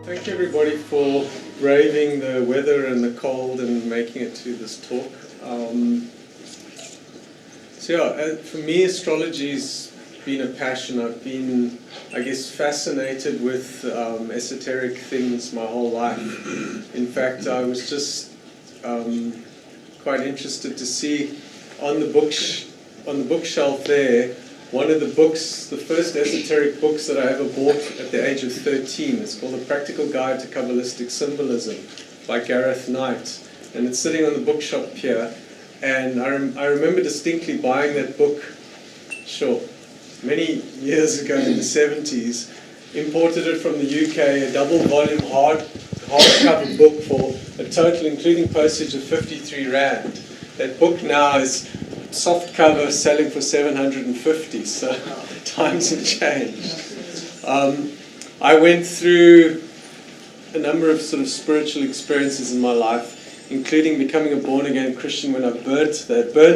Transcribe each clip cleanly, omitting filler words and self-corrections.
Thank you everybody for braving the weather and the cold and making it to this talk. For me astrology's been a passion. I've been, I guess, fascinated with esoteric things my whole life. In fact, I was just quite interested to see on the bookshelf there, one of the books, the first esoteric books that I ever bought at the age of 13. It's called A Practical Guide to Kabbalistic Symbolism by Gareth Knight. And it's sitting on the bookshop here. And I remember distinctly buying that book, many years ago in the 70s, imported it from the UK, a double volume hardcover book for a total, including postage, of 53 Rand. That book now is soft cover selling for 750, so times have changed. I went through a number of sort of spiritual experiences in my life, including becoming a born-again Christian when I burnt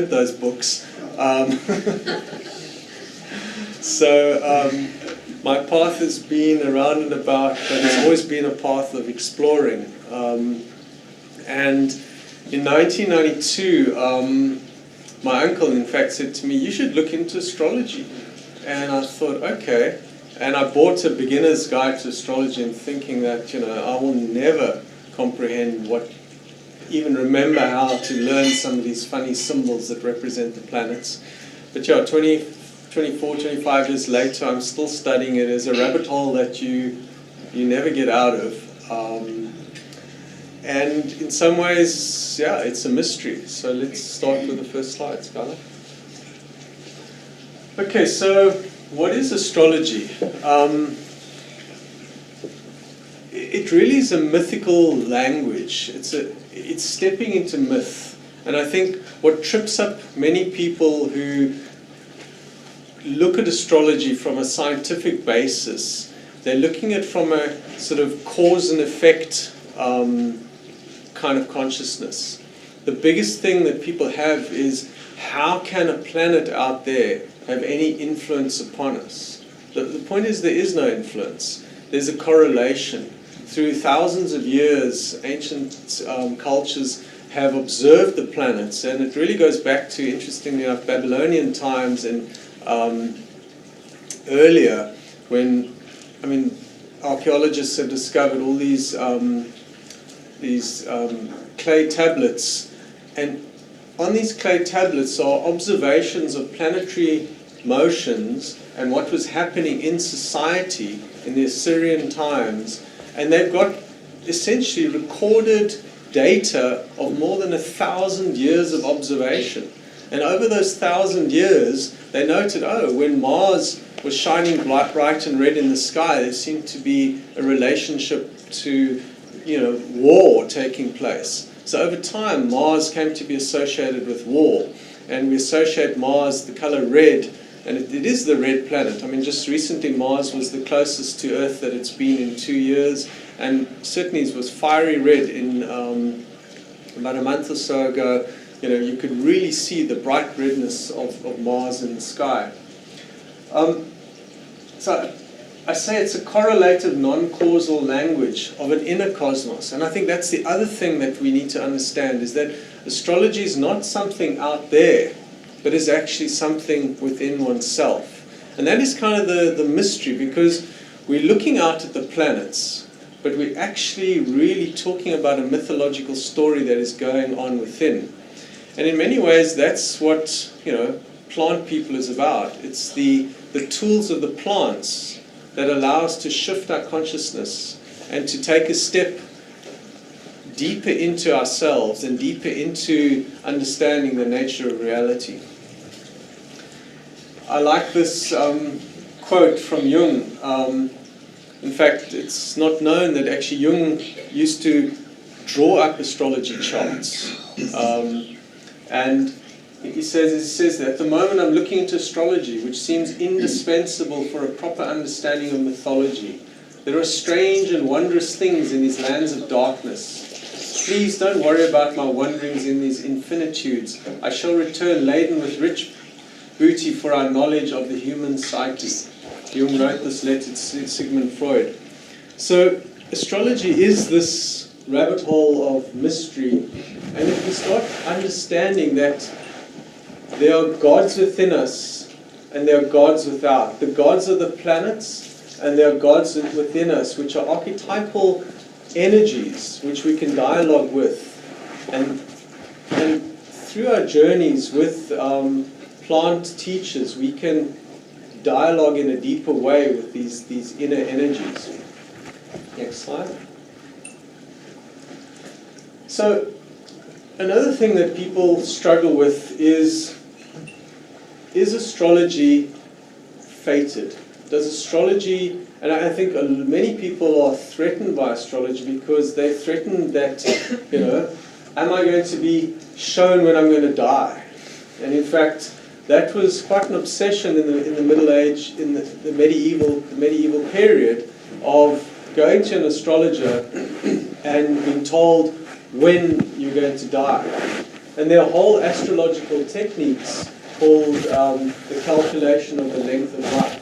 those books. My path has been around and about, but it's always been a path of exploring. And in 1992, my uncle, in fact, said to me, "You should look into astrology." And I thought, okay. And I bought a beginner's guide to astrology and thinking that, I will never comprehend even remember how to learn some of these funny symbols that represent the planets. But 24, 25 years later, I'm still studying it as a rabbit hole that you never get out of. And in some ways, it's a mystery. So let's start with the first slide, Skylar. Okay, so what is astrology? It really is a mythical language. It's stepping into myth. And I think what trips up many people who look at astrology from a scientific basis, they're looking at it from a sort of cause and effect kind of consciousness. The biggest thing that people have is, how can a planet out there have any influence upon us? The point is, there is no influence. There's a correlation. Through thousands of years, ancient cultures have observed the planets, and it really goes back to, interestingly enough, Babylonian times and earlier, when, archaeologists have discovered all these clay tablets, and on these clay tablets are observations of planetary motions and what was happening in society in the Assyrian times, and they've got essentially recorded data of more than 1,000 years of observation. And over those 1,000 years, they noted, when Mars was shining bright and red in the sky, there seemed to be a relationship to war taking place. So over time, Mars came to be associated with war. And we associate Mars, the color red, and it is the red planet. Just recently, Mars was the closest to Earth that it's been in 2 years. And certainly it was fiery red in about a month or so ago. You could really see the bright redness of Mars in the sky. So I say it's a correlative, non-causal language of an inner cosmos. And I think that's the other thing that we need to understand, is that astrology is not something out there, but is actually something within oneself. And that is kind of the mystery, because we're looking out at the planets, but we're actually really talking about a mythological story that is going on within. And in many ways, that's what plant people is about. It's the tools of the plants that allow us to shift our consciousness and to take a step deeper into ourselves and deeper into understanding the nature of reality. I like this quote from Jung. In fact, it's not known that actually Jung used to draw up astrology charts. And he says that at the moment I'm looking into astrology, which seems indispensable for a proper understanding of mythology. There are strange and wondrous things in these lands of darkness. Please don't worry about my wanderings in these infinitudes. I shall return laden with rich booty for our knowledge of the human psyche. Jung wrote this letter to Sigmund Freud. So astrology is this rabbit hole of mystery, and if we start understanding that there are gods within us and there are gods without. The gods are the planets, and there are gods within us, which are archetypal energies which we can dialogue with. And through our journeys with plant teachers, we can dialogue in a deeper way with these inner energies. Next slide. So, another thing that people struggle with is astrology fated? Does astrology, and I think many people are threatened by astrology because they're threatened that, am I going to be shown when I'm going to die? And in fact, that was quite an obsession in the Middle Age, in the medieval period, of going to an astrologer and being told when you're going to die. And there are whole astrological techniques called the calculation of the length of life.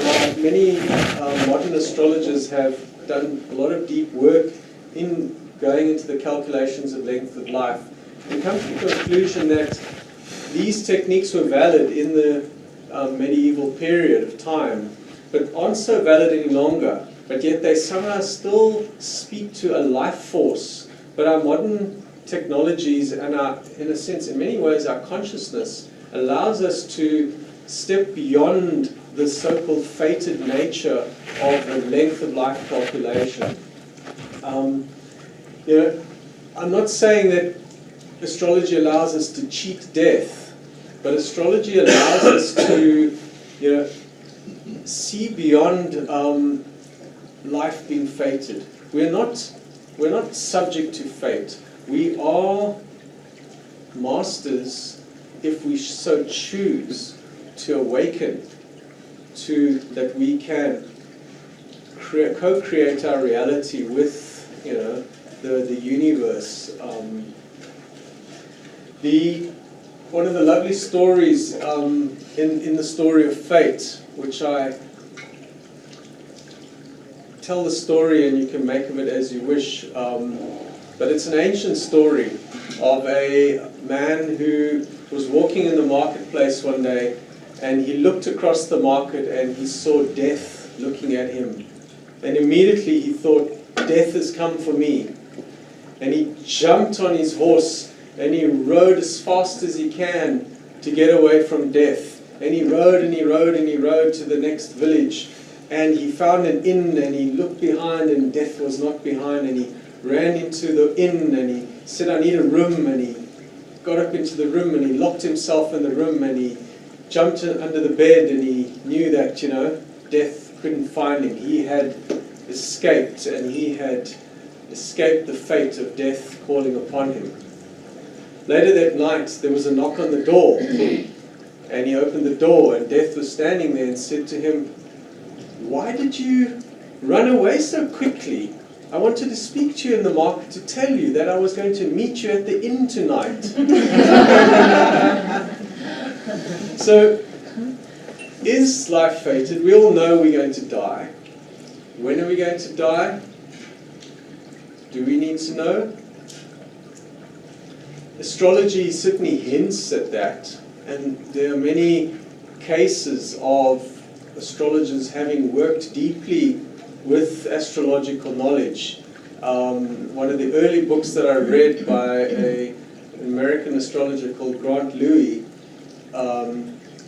Now, many modern astrologers have done a lot of deep work in going into the calculations of length of life and come to the conclusion that these techniques were valid in the medieval period of time, but aren't so valid any longer. But yet they somehow still speak to a life force. But our modern technologies and our, in a sense, in many ways, our consciousness allows us to step beyond the so-called fated nature of the length of life calculation. I'm not saying that astrology allows us to cheat death, but astrology allows us to, see beyond life being fated. We're not subject to fate. We are masters if we so choose to awaken to that we can co-create our reality with the universe. One of the lovely stories in the story of fate, which I tell the story and you can make of it as you wish, but it's an ancient story of a man who was walking in the marketplace one day, and he looked across the market and he saw death looking at him, and immediately he thought, death has come for me. And he jumped on his horse and he rode as fast as he can to get away from death. And he rode and he rode and he rode to the next village, and he found an inn and he looked behind and death was not behind, and he ran into the inn and he said, I need a room, and he got up into the room and he locked himself in the room and he jumped under the bed, and he knew that, death couldn't find him. He had escaped, and he had escaped the fate of death calling upon him. Later that night there was a knock on the door, and he opened the door and death was standing there and said to him, why did you run away so quickly? I wanted to speak to you in the market to tell you that I was going to meet you at the inn tonight. So, is life fated? We all know we're going to die. When are we going to die? Do we need to know? Astrology certainly hints at that, and there are many cases of astrologers having worked deeply with astrological knowledge. One of the early books that I read by an American astrologer called Grant Louis,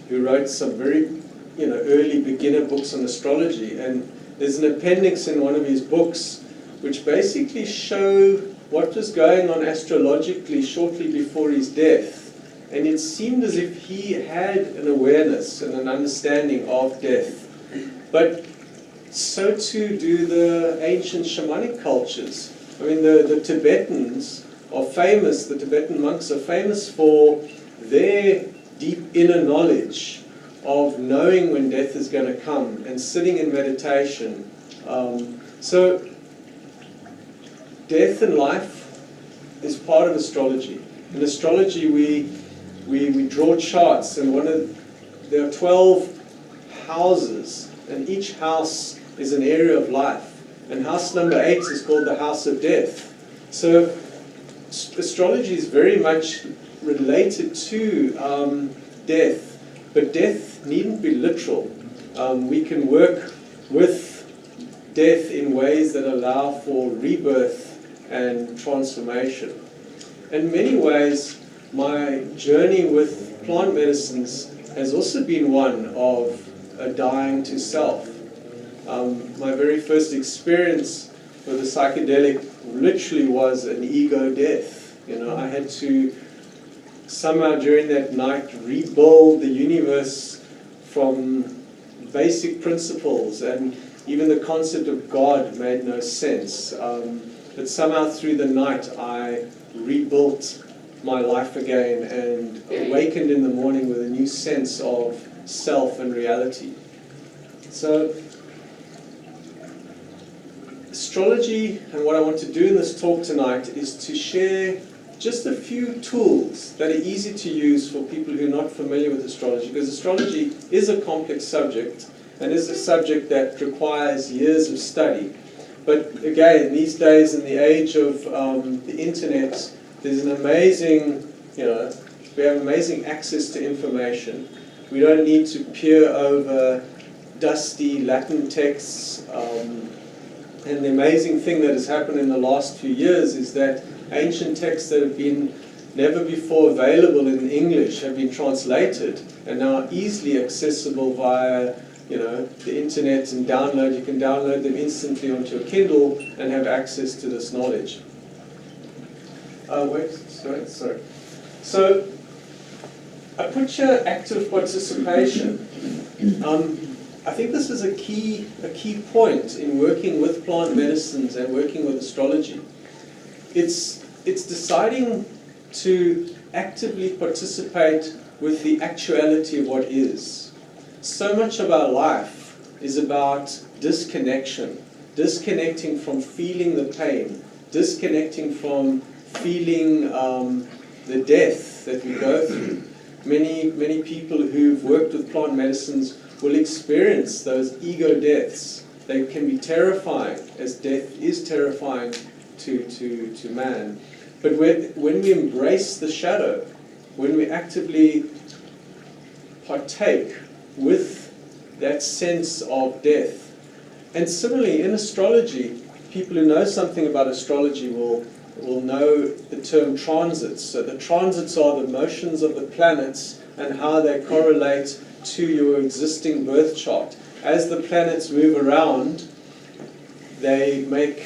who wrote some very early beginner books on astrology, and there's an appendix in one of his books which basically show what was going on astrologically shortly before his death. And it seemed as if he had an awareness and an understanding of death. But so too do the ancient shamanic cultures. I mean, the Tibetans are famous, the Tibetan monks are famous for their deep inner knowledge of knowing when death is going to come and sitting in meditation. So death and life is part of astrology. In astrology we draw charts, and there are 12 houses, and each house is an area of life. And house number 8 is called the house of death. So astrology is very much related to death, but death needn't be literal. We can work with death in ways that allow for rebirth and transformation. In many ways, my journey with plant medicines has also been one of a dying to self. My very first experience with a psychedelic literally was an ego death. You know, I had to somehow during that night rebuild the universe from basic principles, and even the concept of God made no sense. But somehow through the night I rebuilt my life again and awakened in the morning with a new sense of self and reality. So astrology, and what I want to do in this talk tonight, is to share just a few tools that are easy to use for people who are not familiar with astrology, because astrology is a complex subject and is a subject that requires years of study. But again, these days in the age of the internet, there's an amazing, we have amazing access to information. We don't need to peer over dusty Latin texts. And the amazing thing that has happened in the last few years is that ancient texts that have been never before available in English have been translated and now easily accessible via the internet and download. You can download them instantly onto a Kindle and have access to this knowledge. Sorry. So I put here active participation. I think this is a key point in working with plant medicines and working with astrology. It's deciding to actively participate with the actuality of what is. So much of our life is about disconnection, disconnecting from feeling the pain, disconnecting from feeling the death that we go through. Many people who've worked with plant medicines will experience those ego deaths. They can be terrifying, as death is terrifying to man. But when we embrace the shadow, when we actively partake with that sense of death. And similarly, in astrology, people who know something about astrology will know the term transits. So the transits are the motions of the planets and how they correlate to your existing birth chart. As the planets move around, they make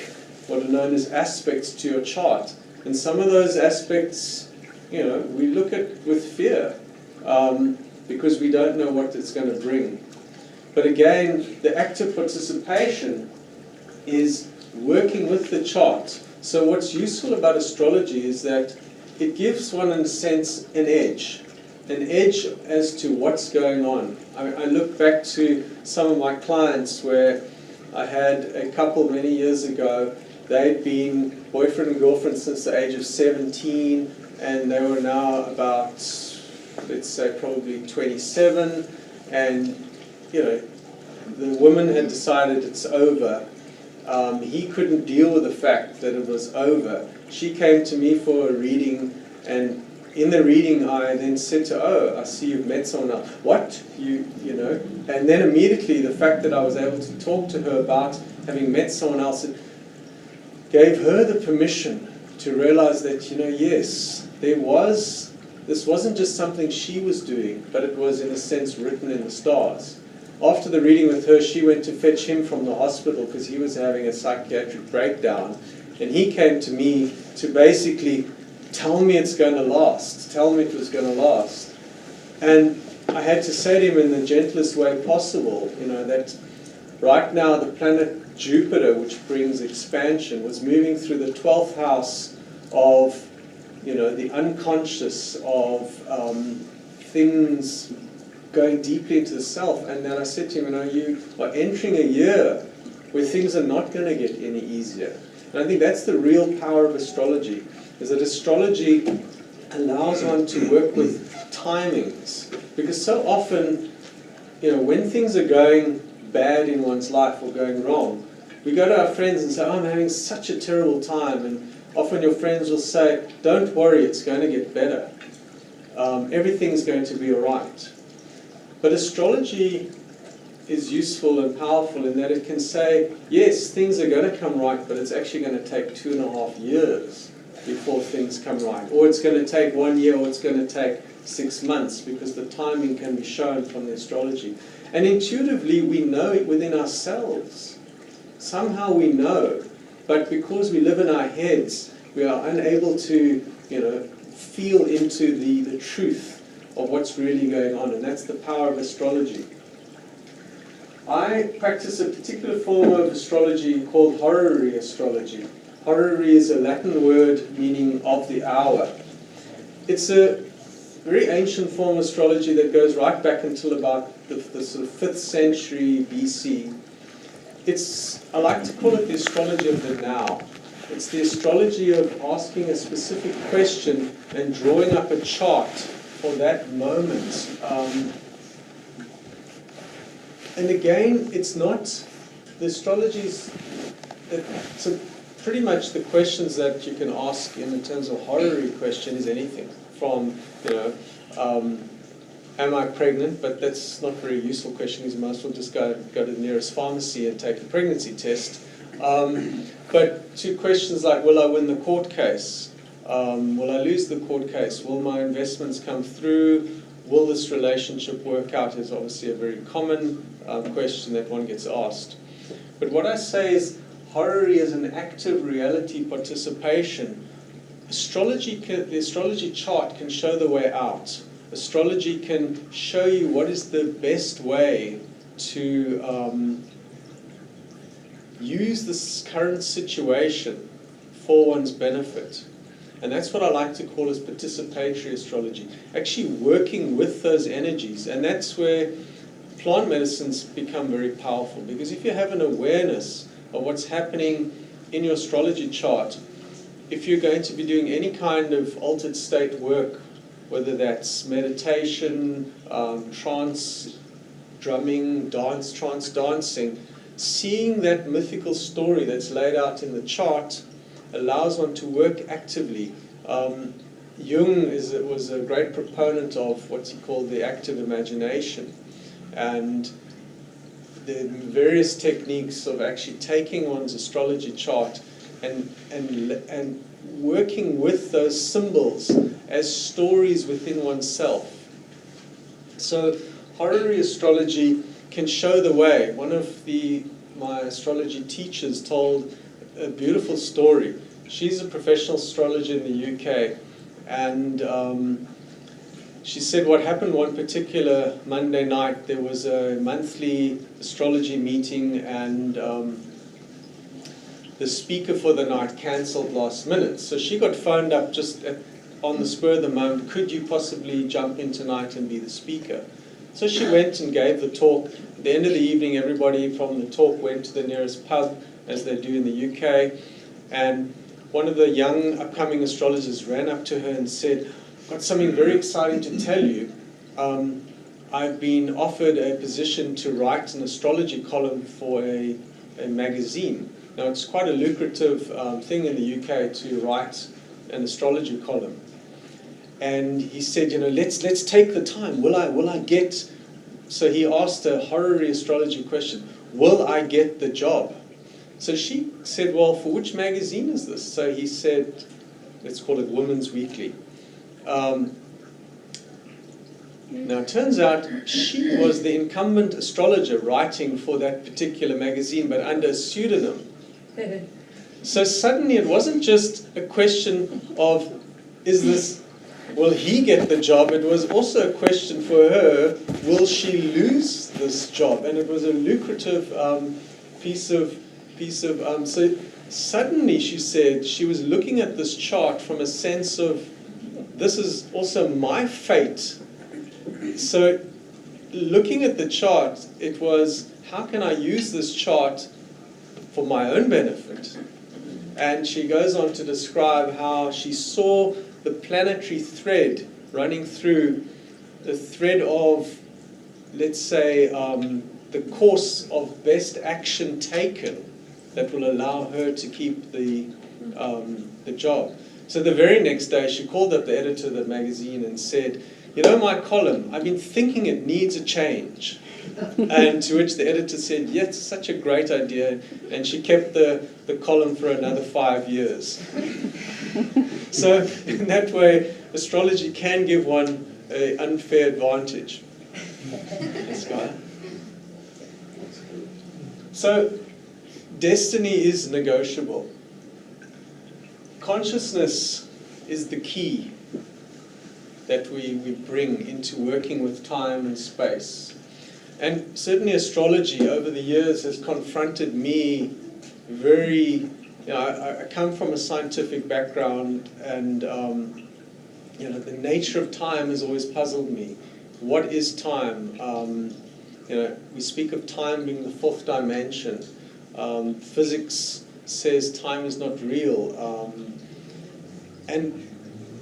what are known as aspects to your chart. And some of those aspects, we look at with fear because we don't know what it's going to bring. But again, the active participation is working with the chart. So what's useful about astrology is that it gives one, in a sense, an edge as to what's going on. I look back to some of my clients where I had a couple many years ago. They'd been boyfriend and girlfriend since the age of 17, and they were now about, let's say, probably 27, and the woman had decided it's over. He couldn't deal with the fact that it was over. She came to me for a reading, and in the reading I then said to her, "Oh, I see you've met someone else." "What? You know?" And then immediately the fact that I was able to talk to her about having met someone else, it gave her the permission to realize that, yes, this wasn't just something she was doing, but it was in a sense written in the stars. After the reading with her, she went to fetch him from the hospital because he was having a psychiatric breakdown. And he came to me to basically tell me it's going to last, tell me it was going to last. And I had to say to him in the gentlest way possible, that right now the planet Jupiter, which brings expansion, was moving through the 12th house of, the unconscious, of things going deeply into the self. And then I said to him, you are entering a year where things are not going to get any easier. And I think that's the real power of astrology, is that astrology allows one to work with timings. Because so often, when things are going bad in one's life or going wrong, we go to our friends and say, oh, I'm having such a terrible time, and often your friends will say, don't worry, it's going to get better. Everything's going to be all right. But astrology is useful and powerful in that it can say, yes, things are going to come right, but it's actually going to take 2.5 years before things come right. Or it's going to take 1 year, or it's going to take 6 months, because the timing can be shown from the astrology. And intuitively, we know it within ourselves. Somehow we know, but because we live in our heads, we are unable to, feel into the truth of what's really going on, and that's the power of astrology. I practice a particular form of astrology called horary astrology. Horary is a Latin word meaning of the hour. It's a very ancient form of astrology that goes right back until about the sort of 5th century BC. I like to call it the astrology of the now. It's the astrology of asking a specific question and drawing up a chart for that moment. And again, it's not, the astrology's, so pretty much the questions that you can ask in terms of horary question is anything from, am I pregnant? But that's not a very useful question, because you might as well just go to the nearest pharmacy and take a pregnancy test. But to questions like, will I win the court case? Will I lose the court case? Will my investments come through? Will this relationship work out? Is obviously a very common question that one gets asked. But what I say is, horary is an active reality participation. The astrology chart can show the way out. Astrology can show you what is the best way to use this current situation for one's benefit. And that's what I like to call as participatory astrology, actually working with those energies. And that's where plant medicines become very powerful, because if you have an awareness of what's happening in your astrology chart, if you're going to be doing any kind of altered state work, whether that's meditation, trance, drumming, trance dancing, seeing that mythical story that's laid out in the chart allows one to work actively. Jung was a great proponent of what he called the active imagination, and the various techniques of actually taking one's astrology chart and working with those symbols as stories within oneself. So horary astrology can show the way. One of my astrology teachers told a beautiful story. She's a professional astrologer in the UK, and she said what happened one particular Monday night, there was a monthly astrology meeting, and the speaker for the night cancelled last minute. So she got phoned up just on the spur of the moment, could you possibly jump in tonight and be the speaker? So she went and gave the talk. At the end of the evening, everybody from the talk went to the nearest pub, as they do in the UK, and one of the young upcoming astrologers ran up to her and said, I've got something very exciting to tell you. I've been offered a position to write an astrology column for a magazine. Now, it's quite a lucrative thing in the UK to write an astrology column. And he said, let's take the time. Will I get... So he asked a horary astrology question, will I get the job? So she said, well, for which magazine is this? So he said, let's call it Women's Weekly. Now, it turns out she was the incumbent astrologer writing for that particular magazine, but under a pseudonym. So suddenly it wasn't just a question of, will he get the job? It was also a question for her, will she lose this job? And it was a lucrative so suddenly she said she was looking at this chart from a sense of, this is also my fate. So looking at the chart, it was, how can I use this chart for my own benefit? And she goes on to describe how she saw the planetary thread running through, the thread of, let's say, the course of best action taken that will allow her to keep the job. So the very next day, she called up the editor of the magazine and said, you know, my column, I've been thinking it needs a change. And to which the editor said, yes, such a great idea. And she kept the column for another 5 years. So in that way, astrology can give one an unfair advantage. Yes, Guy? So destiny is negotiable. Consciousness is the key that we bring into working with time and space. And certainly astrology over the years has confronted me very, I come from a scientific background, and the nature of time has always puzzled me. What is time? We speak of time being the fourth dimension. Physics says time is not real. And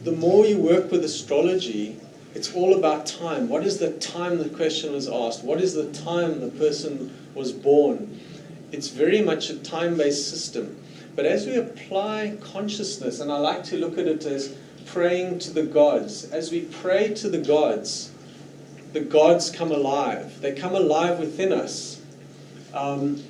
the more you work with astrology, it's all about time. What is the time the question was asked? What is the time the person was born? It's very much a time-based system. But as we apply consciousness, and I like to look at it as praying to the gods, as we pray to the gods come alive. They come alive within us. When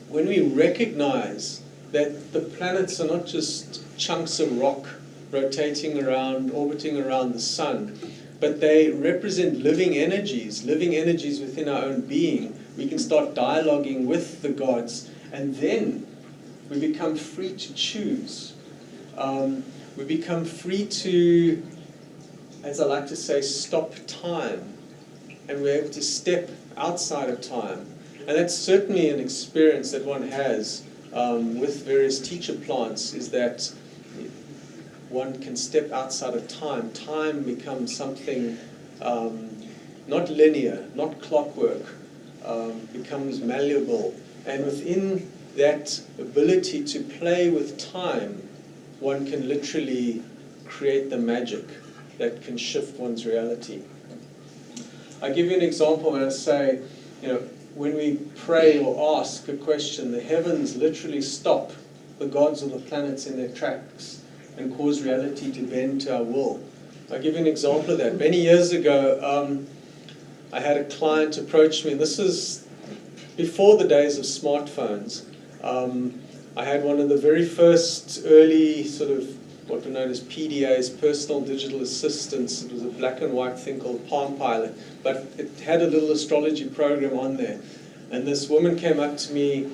we recognize that the planets are not just chunks of rock rotating around, orbiting around the sun, but they represent living energies within our own being, we can start dialoguing with the gods, and then we become free to choose. We become free to, as I like to say, stop time, and we're able to step outside of time. And that's certainly an experience that one has with various teacher plants, is that one can step outside of time. Time becomes something not linear, not clockwork, becomes malleable. And within that ability to play with time, one can literally create the magic that can shift one's reality. I give you an example when I say, when we pray or ask a question, the heavens literally stop the gods or the planets in their tracks and cause reality to bend to our will. I'll give you an example of that. Many years ago, I had a client approach me, and this is before the days of smartphones. I had one of the very first early sort of what were known as PDAs, personal digital assistants. It was a black and white thing called Palm Pilot, but it had a little astrology program on there. And this woman came up to me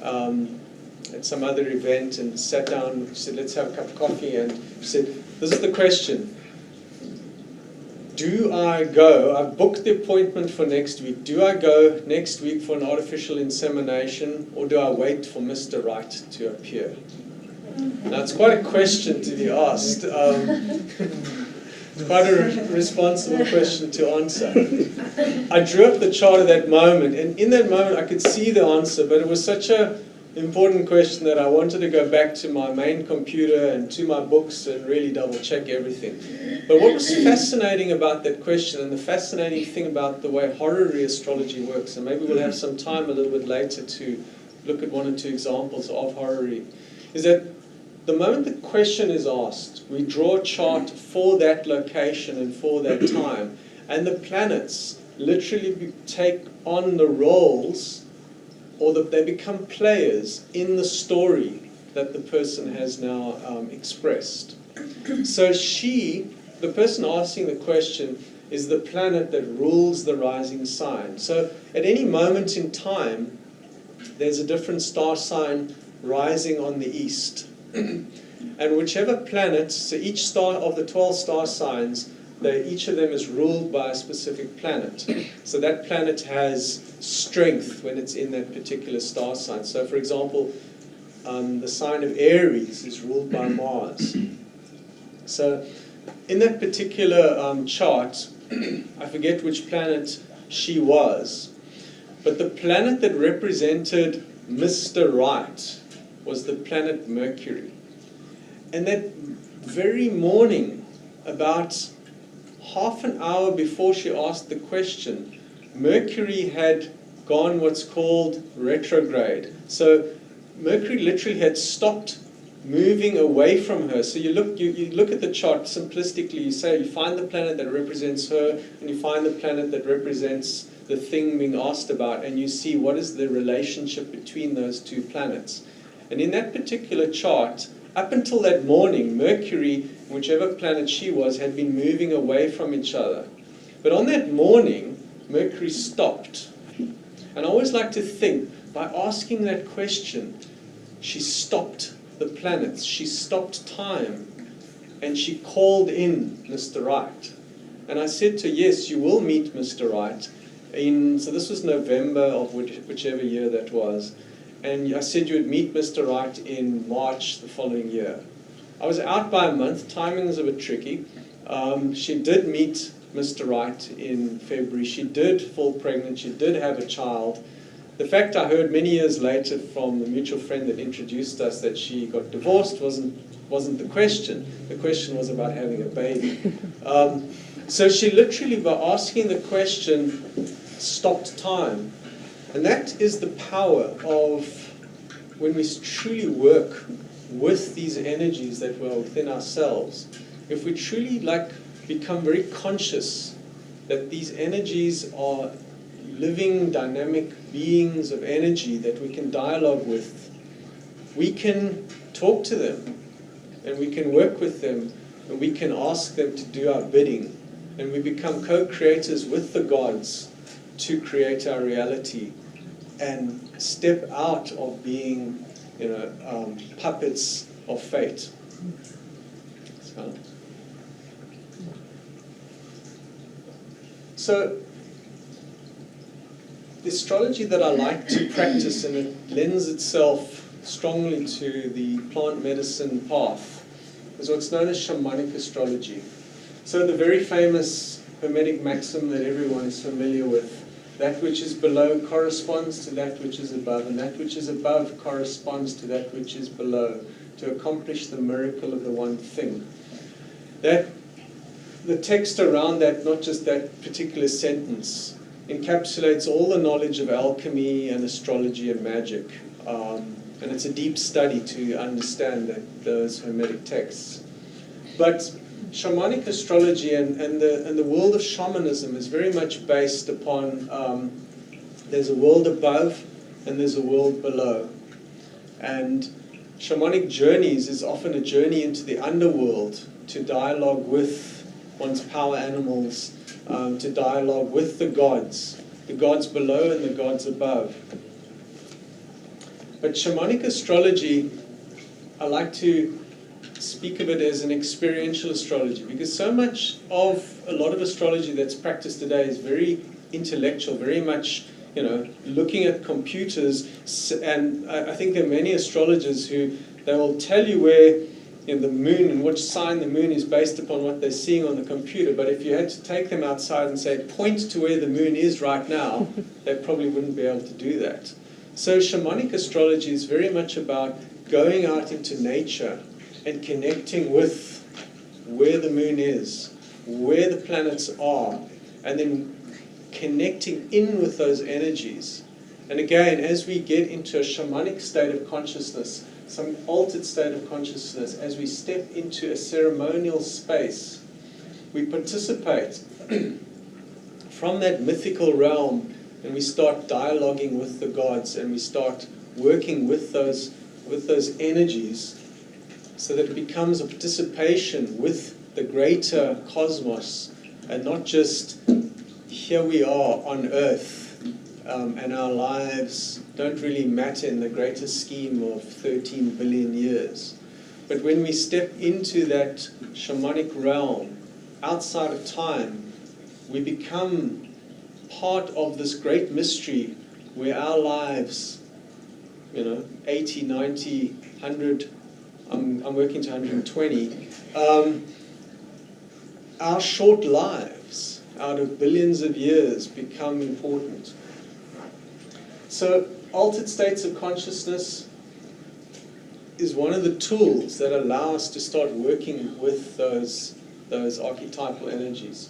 at some other event and sat down. She said, let's have a cup of coffee. And she said, this is the question. Do I go, I've booked the appointment for next week, do I go next week for an artificial insemination, or do I wait for Mr. Right to appear? Now, it's quite a question to be asked. It's quite a responsible question to answer. I drew up the chart at that moment, and in that moment I could see the answer, but it was such an important question that I wanted to go back to my main computer and to my books and really double check everything. But what was fascinating about that question, and the fascinating thing about the way horary astrology works, and maybe we'll have some time a little bit later to look at one or two examples of horary, is that the moment the question is asked, we draw a chart for that location and for that time, and the planets literally take on the roles, or that they become players in the story that the person has now expressed. So the person asking the question, is the planet that rules the rising sign. So at any moment in time, there's a different star sign rising on the east. And whichever planet, so each star of the 12 star signs, each of them is ruled by a specific planet. So that planet has strength when it's in that particular star sign. So for example, the sign of Aries is ruled by Mars. So in that particular chart, I forget which planet she was, but the planet that represented Mr. Right was the planet Mercury. And that very morning, about half an hour before she asked the question, Mercury had gone what's called retrograde. So Mercury literally had stopped moving away from her. So you look at the chart simplistically, you say you find the planet that represents her, and you find the planet that represents the thing being asked about, and you see what is the relationship between those two planets. And in that particular chart, up until that morning, Mercury, whichever planet she was, had been moving away from each other. But on that morning, Mercury stopped. And I always like to think, by asking that question, she stopped the planets, she stopped time, and she called in Mr. Right. And I said to her, yes, you will meet Mr. Right. So this was November of whichever year that was. And I said you would meet Mr. Right in March the following year. I was out by a month, timing was a bit tricky. She did meet Mr. Right in February. She did fall pregnant, she did have a child. The fact I heard many years later from the mutual friend that introduced us that she got divorced wasn't the question. The question was about having a baby. So she literally, by asking the question, stopped time. And that is the power of when we truly work with these energies that were within ourselves. If we truly become very conscious that these energies are living, dynamic beings of energy that we can dialogue with, we can talk to them, and we can work with them, and we can ask them to do our bidding, and we become co-creators with the gods to create our reality and step out of being, puppets of fate. So the astrology that I like to practice, and it lends itself strongly to the plant medicine path, is what's known as Shamanic Astrology. So the very famous Hermetic maxim that everyone is familiar with, that which is below corresponds to that which is above, and that which is above corresponds to that which is below, to accomplish the miracle of the one thing. That the text around that, not just that particular sentence, encapsulates all the knowledge of alchemy and astrology and magic. And it's a deep study to understand those Hermetic texts. But shamanic astrology and the world of shamanism is very much based upon there's a world above and there's a world below. And shamanic journeys is often a journey into the underworld to dialogue with one's power animals, to dialogue with the gods below and the gods above. But shamanic astrology, I like to speak of it as an experiential astrology, because so much of a lot of astrology that's practiced today is very intellectual, very much, looking at computers. And I think there are many astrologers who they will tell you where the moon and which sign the moon is based upon what they're seeing on the computer. But if you had to take them outside and say, point to where the moon is right now, they probably wouldn't be able to do that. So shamanic astrology is very much about going out into nature and connecting with where the moon is, where the planets are, and then connecting in with those energies. And again, as we get into a shamanic state of consciousness, some altered state of consciousness, as we step into a ceremonial space, we participate from that mythical realm, and we start dialoguing with the gods, and we start working with those energies, so that it becomes a participation with the greater cosmos, and not just here we are on Earth, and our lives don't really matter in the greater scheme of 13 billion years. But when we step into that shamanic realm, outside of time, we become part of this great mystery where our lives, 80, 90, 100, I'm working to 120, our short lives out of billions of years become important. So altered states of consciousness is one of the tools that allow us to start working with those archetypal energies.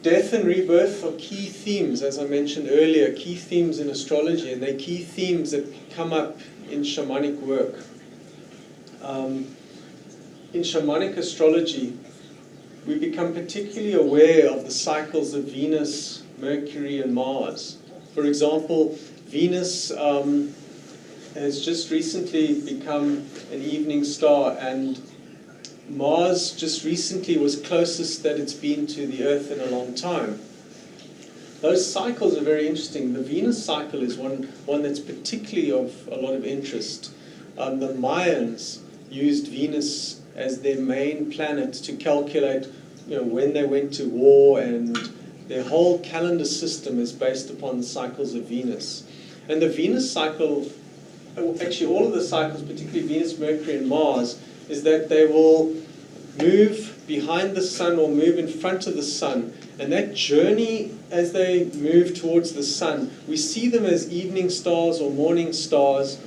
death and rebirth are key themes, as I mentioned earlier, key themes in astrology, and they're key themes that come up in shamanic work. In shamanic astrology, we become particularly aware of the cycles of Venus, Mercury, and Mars. For example, Venus has just recently become an evening star, and Mars just recently was closest that it's been to the Earth in a long time. Those cycles are very interesting. The Venus cycle is one that's particularly of a lot of interest. The Mayans used Venus as their main planet to calculate, when they went to war, and their whole calendar system is based upon the cycles of Venus. And the Venus cycle, actually all of the cycles, particularly Venus, Mercury, and Mars, is that they will move behind the sun or move in front of the sun. And that journey, as they move towards the sun, we see them as evening stars or morning stars,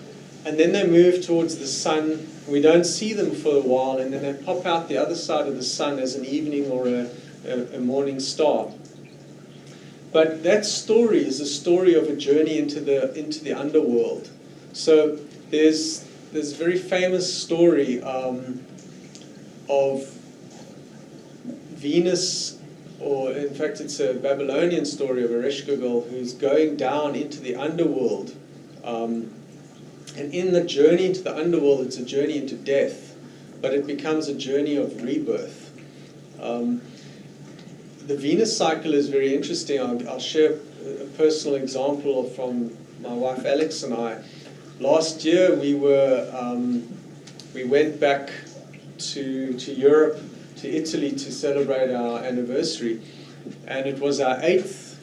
and then they move towards the sun. We don't see them for a while, and then they pop out the other side of the sun as an evening or a morning star. But that story is a story of a journey into the underworld. So there's a very famous story of Venus, or in fact it's a Babylonian story of Ereshkigal, who's going down into the underworld. And in the journey into the underworld, it's a journey into death, but it becomes a journey of rebirth. The Venus cycle is very interesting. I'll share a personal example from my wife Alex and I. Last year we went back to Europe, to Italy, to celebrate our anniversary, and it was our 8th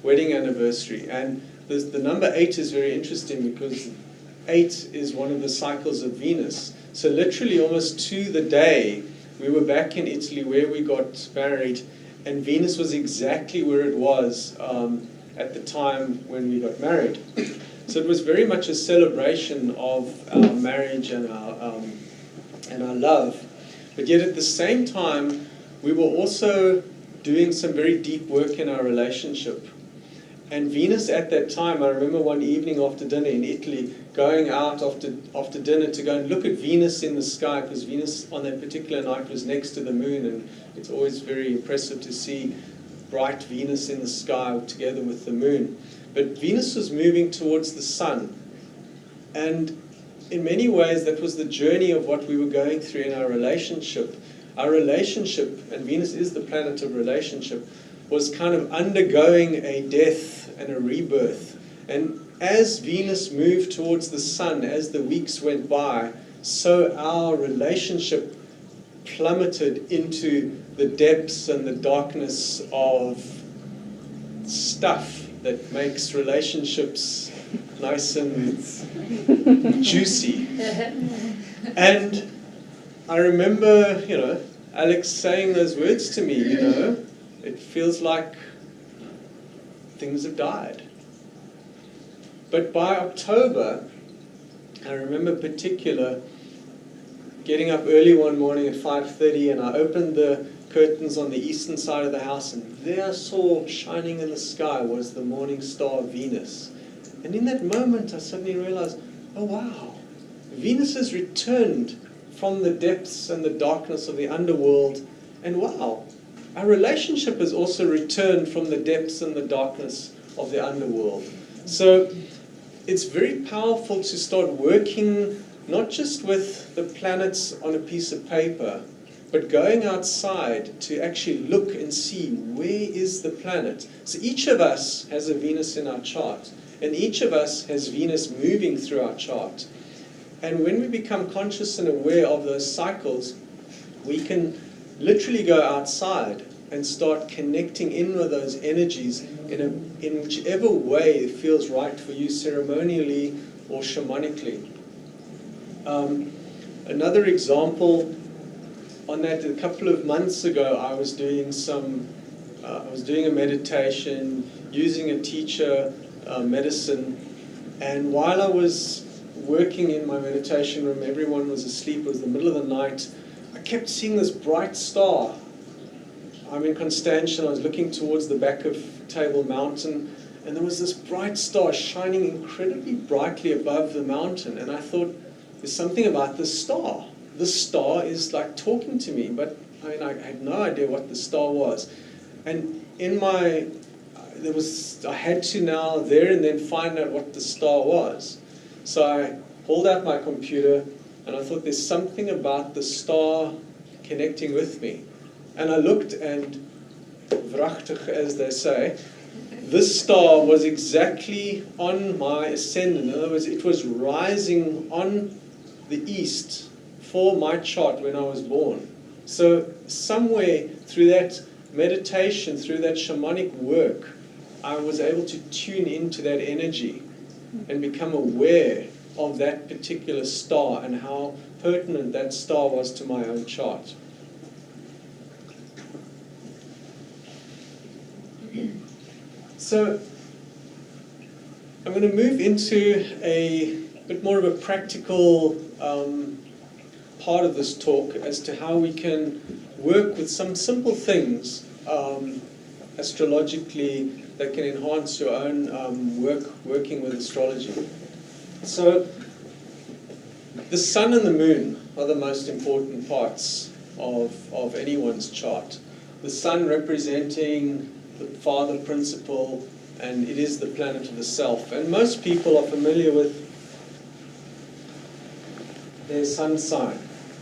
wedding anniversary. And the number 8 is very interesting because 8 is one of the cycles of Venus. So literally almost to the day, we were back in Italy where we got married, and Venus was exactly where it was at the time when we got married. So it was very much a celebration of our marriage and our love. But yet at the same time, we were also doing some very deep work in our relationship. And Venus at that time, I remember one evening after dinner in Italy, going out after dinner to go and look at Venus in the sky, because Venus on that particular night was next to the moon, and it's always very impressive to see bright Venus in the sky together with the moon. But Venus was moving towards the sun, and in many ways that was the journey of what we were going through in our relationship. Our relationship, and Venus is the planet of relationship, was kind of undergoing a death and a rebirth. And as Venus moved towards the sun, as the weeks went by, so our relationship plummeted into the depths and the darkness of stuff that makes relationships nice and juicy. And I remember, Alex saying those words to me, it feels like things have died. But by October, I remember particular getting up early one morning at 5:30, and I opened the curtains on the eastern side of the house, and there I saw shining in the sky was the morning star Venus. And in that moment I suddenly realized, oh wow, Venus has returned from the depths and the darkness of the underworld, and wow, our relationship has also returned from the depths and the darkness of the underworld. So it's very powerful to start working not just with the planets on a piece of paper, but going outside to actually look and see where is the planet. So each of us has a Venus in our chart, and each of us has Venus moving through our chart. And when we become conscious and aware of those cycles, we can literally go outside and start connecting in with those energies in whichever way it feels right for you, ceremonially or shamanically. Another example on that, a couple of months ago, I was doing a meditation using a teacher medicine, and while I was working in my meditation room, everyone was asleep. It was the middle of the night. I kept seeing this bright star. I'm in Constantia, and I was looking towards the back of Table Mountain, and there was this bright star shining incredibly brightly above the mountain, and I thought, there's something about this star. This star is like talking to me, but I mean, I had no idea what the star was. And in my, I had to now there and then find out what the star was. So I pulled out my computer, and I thought, there's something about the star connecting with me. And I looked, and vrachtig, as they say, this star was exactly on my ascendant. In other words, it was rising on the east for my chart when I was born. So somewhere through that meditation, through that shamanic work, I was able to tune into that energy and become aware of that particular star and how pertinent that star was to my own chart. So I'm going to move into a bit more of a practical part of this talk as to how we can work with some simple things astrologically that can enhance your own working with astrology. So the sun and the moon are the most important parts of anyone's chart. The sun representing the father principle, and it is the planet of the self. And most people are familiar with their sun sign.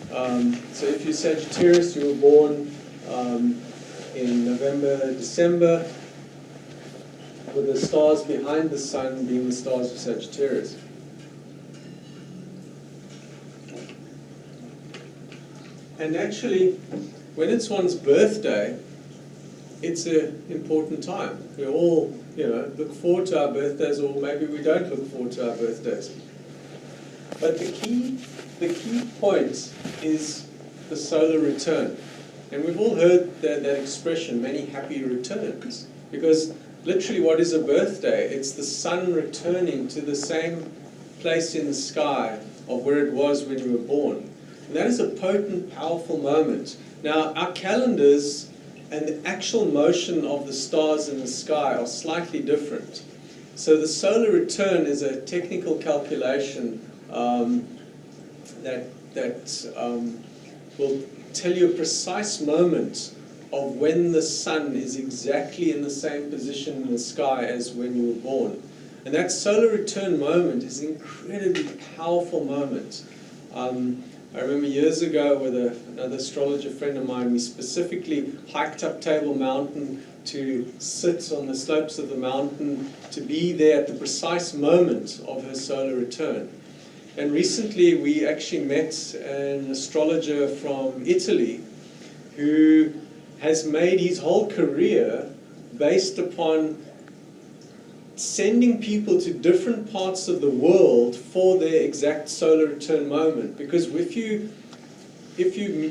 So if you're Sagittarius, you were born in November, December, with the stars behind the sun being the stars of Sagittarius. And actually, when it's one's birthday, it's an important time. We all, look forward to our birthdays, or maybe we don't look forward to our birthdays. But the key point is the solar return. And we've all heard that expression, many happy returns. Because literally what is a birthday? It's the sun returning to the same place in the sky of where it was when you were born. And that is a potent, powerful moment. Now, our calendars and the actual motion of the stars in the sky are slightly different. So the solar return is a technical calculation that will tell you a precise moment of when the sun is exactly in the same position in the sky as when you were born. And that solar return moment is an incredibly powerful moment. I remember years ago with another astrologer friend of mine, we specifically hiked up Table Mountain to sit on the slopes of the mountain, to be there at the precise moment of her solar return. And recently we actually met an astrologer from Italy who has made his whole career based upon sending people to different parts of the world for their exact solar return moment. Because if you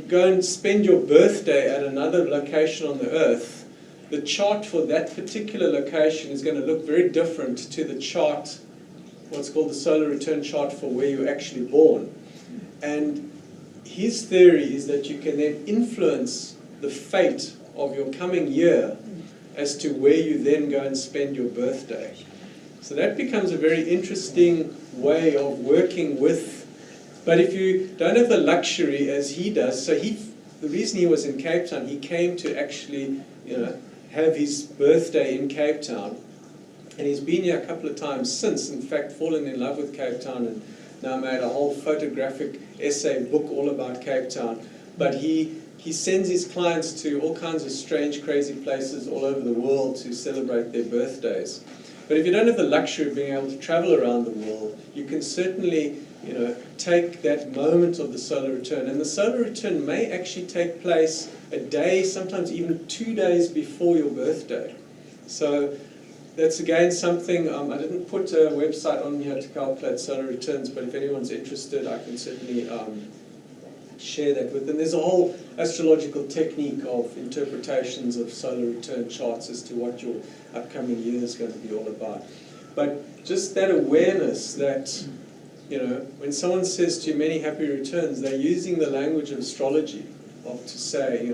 go and spend your birthday at another location on the earth, the chart for that particular location is going to look very different to the chart, what's called the solar return chart for where you're actually born. And his theory is that you can then influence the fate of your coming year as to where you then go and spend your birthday. So that becomes a very interesting way of working with. But if you don't have the luxury as he does, so the reason he was in Cape Town, he came to actually have his birthday in Cape Town. And he's been here a couple of times since, in fact, fallen in love with Cape Town and now made a whole photographic essay book all about Cape Town. But he sends his clients to all kinds of strange, crazy places all over the world to celebrate their birthdays. But if you don't have the luxury of being able to travel around the world, you can certainly, take that moment of the solar return. And the solar return may actually take place a day, sometimes even 2 days before your birthday. So that's again something, I didn't put a website on here to calculate solar returns, but if anyone's interested, I can certainly share that with them. There's a whole astrological technique of interpretations of solar return charts as to what your upcoming year is going to be all about. But just that awareness that, when someone says to you many happy returns, they're using the language of astrology, to say,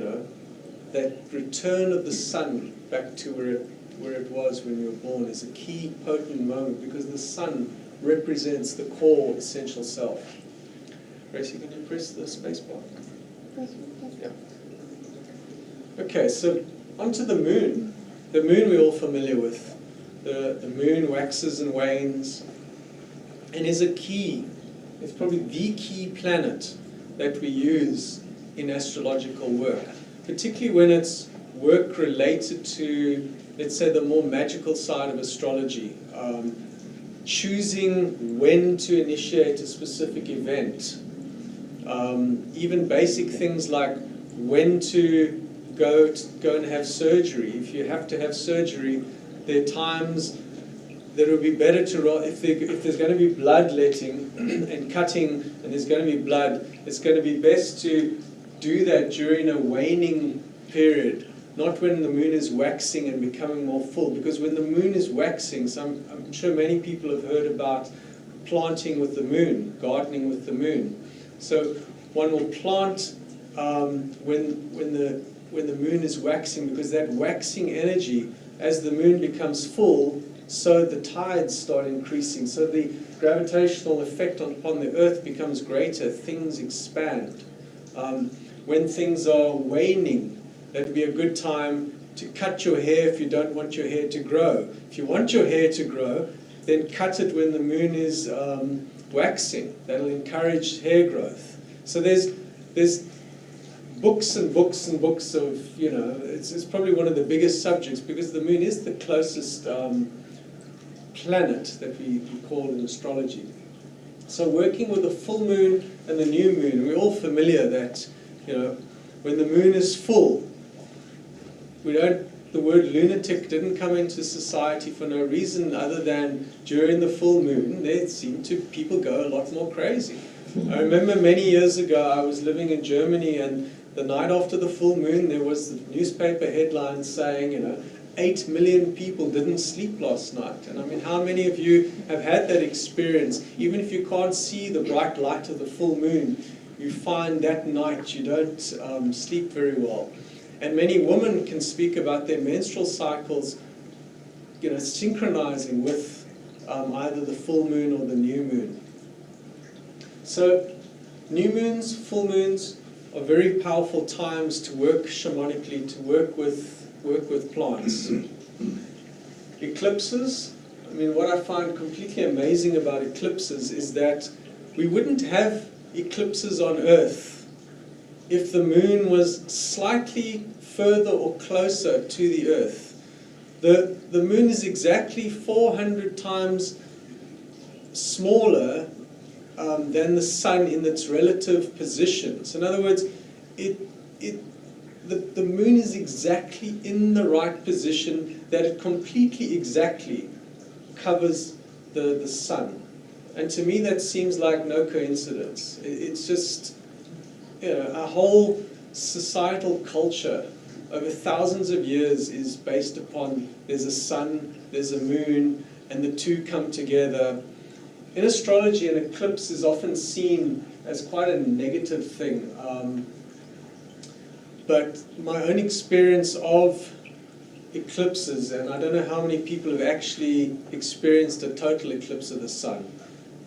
that return of the sun back to where it was when you were born is a key potent moment, because the sun represents the core essential self. Gracie, can you press the space bar? Yeah. Okay, so onto the moon. The moon we're all familiar with. The moon waxes and wanes, and is a key, it's probably the key planet that we use in astrological work, particularly when it's work related to, let's say, the more magical side of astrology. Choosing when to initiate a specific event. Even basic things like when to go and have surgery. If you have to have surgery, there are times that it would be better to, if there's going to be bloodletting and cutting and there's going to be blood, it's going to be best to do that during a waning period, not when the moon is waxing and becoming more full. Because when the moon is waxing, I'm sure many people have heard about planting with the moon, gardening with the moon. So one will plant when the moon is waxing, because that waxing energy, as the moon becomes full, so the tides start increasing, so the gravitational effect upon the earth becomes greater, things expand. When things are waning, that would be a good time to cut your hair if you don't want your hair to grow. If you want your hair to grow, then cut it when the moon is waxing. That'll encourage hair growth. So there's books and books and books of, it's probably one of the biggest subjects, because the moon is the closest planet that we call in astrology. So working with the full moon and the new moon, we're all familiar that, when the moon is full, the word lunatic didn't come into society for no reason other than during the full moon, people go a lot more crazy. I remember many years ago, I was living in Germany, and the night after the full moon, there was the newspaper headline saying, 8 million people didn't sleep last night. And I mean, how many of you have had that experience? Even if you can't see the bright light of the full moon, you find that night you don't sleep very well. And many women can speak about their menstrual cycles, synchronizing with either the full moon or the new moon. So new moons, full moons are very powerful times to work shamanically, to work with plants. Eclipses, I mean, what I find completely amazing about eclipses is that we wouldn't have eclipses on Earth if the moon was slightly further or closer to the Earth. The moon is exactly 400 times smaller than the sun in its relative position. So in other words, the moon is exactly in the right position that it completely exactly covers the sun. And to me that seems like no coincidence. It's just, a whole societal culture over thousands of years is based upon there's a sun, there's a moon, and the two come together. In astrology, an eclipse is often seen as quite a negative thing. But my own experience of eclipses, and I don't know how many people have actually experienced a total eclipse of the sun,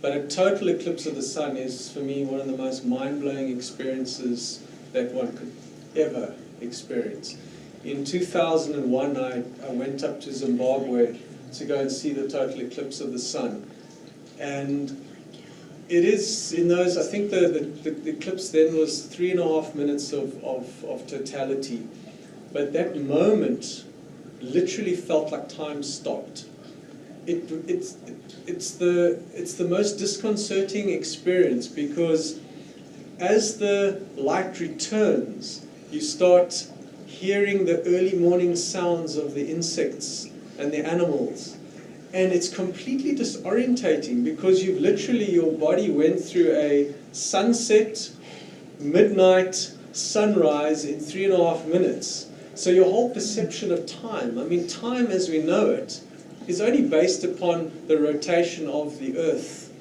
but a total eclipse of the sun is, for me, one of the most mind-blowing experiences that one could ever experience. In 2001, I went up to Zimbabwe to go and see the total eclipse of the sun. And it is in those, I think the eclipse then was 3.5 minutes of totality. But that moment literally felt like time stopped. It's the most disconcerting experience, because as the light returns, you start hearing the early morning sounds of the insects and the animals. And it's completely disorientating, because you've literally, your body went through a sunset, midnight, sunrise in 3.5 minutes. So your whole perception of time, I mean, time as we know it, is only based upon the rotation of the Earth.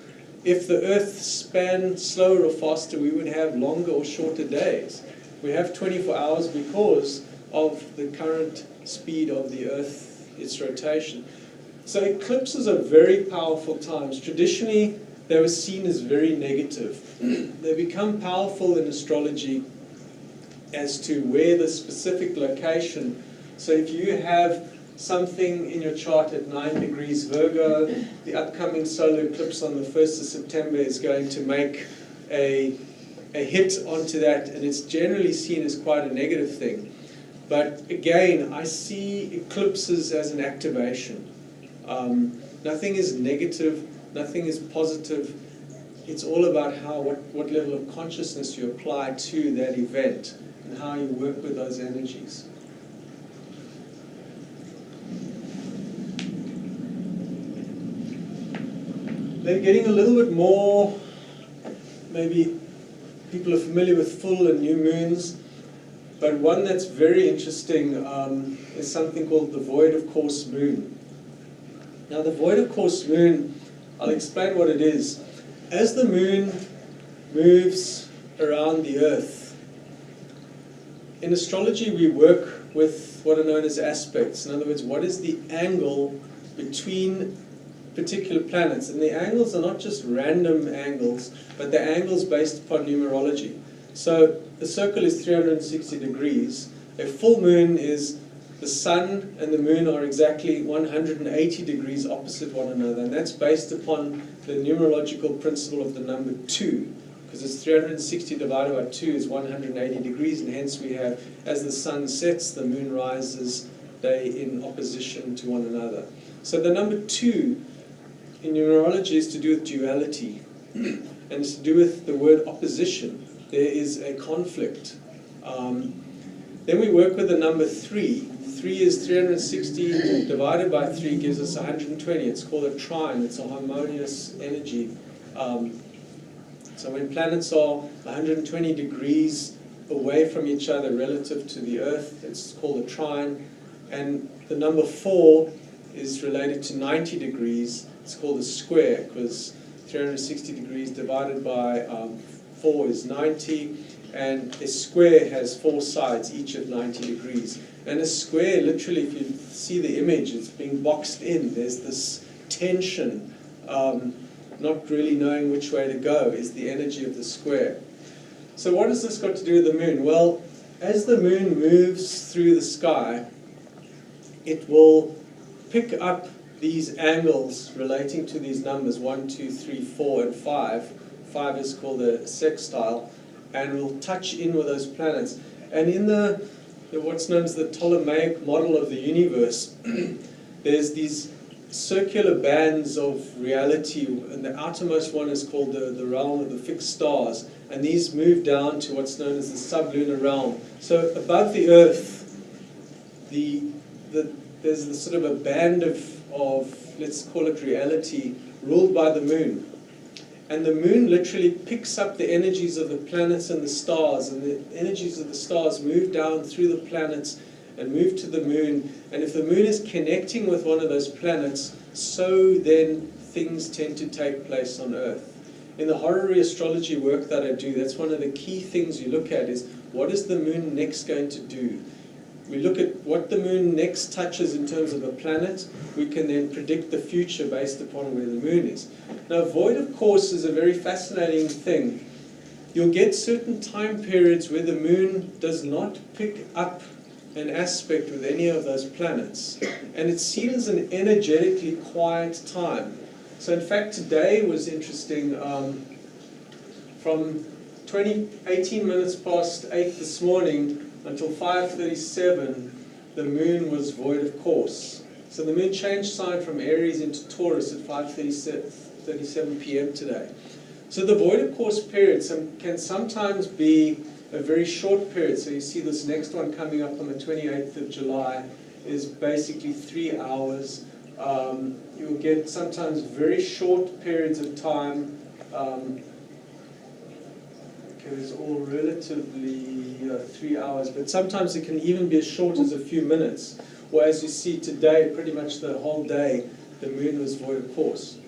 If the Earth spanned slower or faster, we would have longer or shorter days. We have 24 hours because of the current speed of the Earth, its rotation. So eclipses are very powerful times. Traditionally, they were seen as very negative. They become powerful in astrology as to where the specific location. So if you have something in your chart at 9 degrees Virgo, the upcoming solar eclipse on the 1st of September is going to make a hit onto that, and it's generally seen as quite a negative thing. But again, I see eclipses as an activation. Nothing is negative, nothing is positive. It's all about what level of consciousness you apply to that event and how you work with those energies. Then getting a little bit more, maybe people are familiar with full and new moons, but one that's very interesting is something called the void of course moon. Now the void of course moon, I'll explain what it is. As the moon moves around the Earth, in astrology we work with what are known as aspects. In other words, what is the angle between particular planets? And the angles are not just random angles, but they're angles based upon numerology. So the circle is 360 degrees. A full moon is the sun and the moon are exactly 180 degrees opposite one another, and that's based upon the numerological principle of the number 2, because it's 360 divided by 2 is 180 degrees, and hence we have, as the sun sets, the moon rises, they in opposition to one another. So the number 2 in numerology is to do with duality, and it's to do with the word opposition. There is a conflict. Then we work with the number 3. 3 is 360 divided by 3 gives us 120. It's called a trine. It's a harmonious energy. So when planets are 120 degrees away from each other relative to the Earth, it's called a trine. And the number 4 is related to 90 degrees. It's called a square, because 360 degrees divided by 4 is 90. And a square has 4 sides, each of 90 degrees. And a square, literally, if you see the image, it's being boxed in. There's this tension, not really knowing which way to go, is the energy of the square. So what has this got to do with the moon? Well, as the moon moves through the sky, it will pick up these angles relating to these numbers, 1, 2, 3, 4, and 5. 5 is called a sextile, and will touch in with those planets. And in the what's known as the Ptolemaic model of the universe, there's these circular bands of reality, and the outermost one is called the realm of the fixed stars, and these move down to what's known as the sublunar realm. So above the Earth, there's this sort of a band of, let's call it reality, ruled by the moon. And the moon literally picks up the energies of the planets and the stars, and the energies of the stars move down through the planets and move to the moon. And if the moon is connecting with one of those planets, so then things tend to take place on Earth. In the horary astrology work that I do, that's one of the key things you look at, is what is the moon next going to do? We look at what the moon next touches in terms of a planet. We can then predict the future based upon where the moon is. Now, void of course is a very fascinating thing. You'll get certain time periods where the moon does not pick up an aspect with any of those planets, and it's seen as an energetically quiet time. So in fact today was interesting. From 18 minutes past 8 this morning until 5:37, the moon was void of course. So the moon changed sign from Aries into Taurus at 5:37 p.m. today. So the void of course period can sometimes be a very short period. So you see this next one coming up on the 28th of July is basically 3 hours. You'll get sometimes very short periods of time. It's all relatively 3 hours, but sometimes it can even be as short as a few minutes. Or as you see today, pretty much the whole day, the moon was void of course.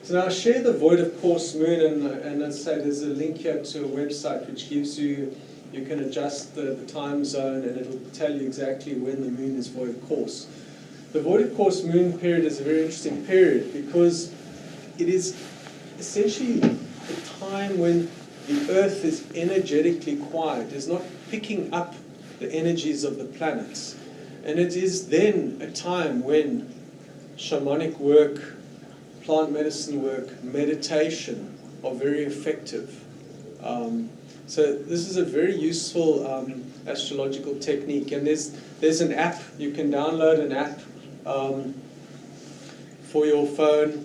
So now I share the void of course moon, and as I say, there's a link here to a website which gives you You can adjust the time zone and it'll tell you exactly when the moon is void of course. The void of course moon period is a very interesting period because it is essentially the time when the Earth is energetically quiet, is not picking up the energies of the planets. And it is then a time when shamanic work, plant medicine work, meditation are very effective. So this is a very useful astrological technique, and there's an app. You can download an app for your phone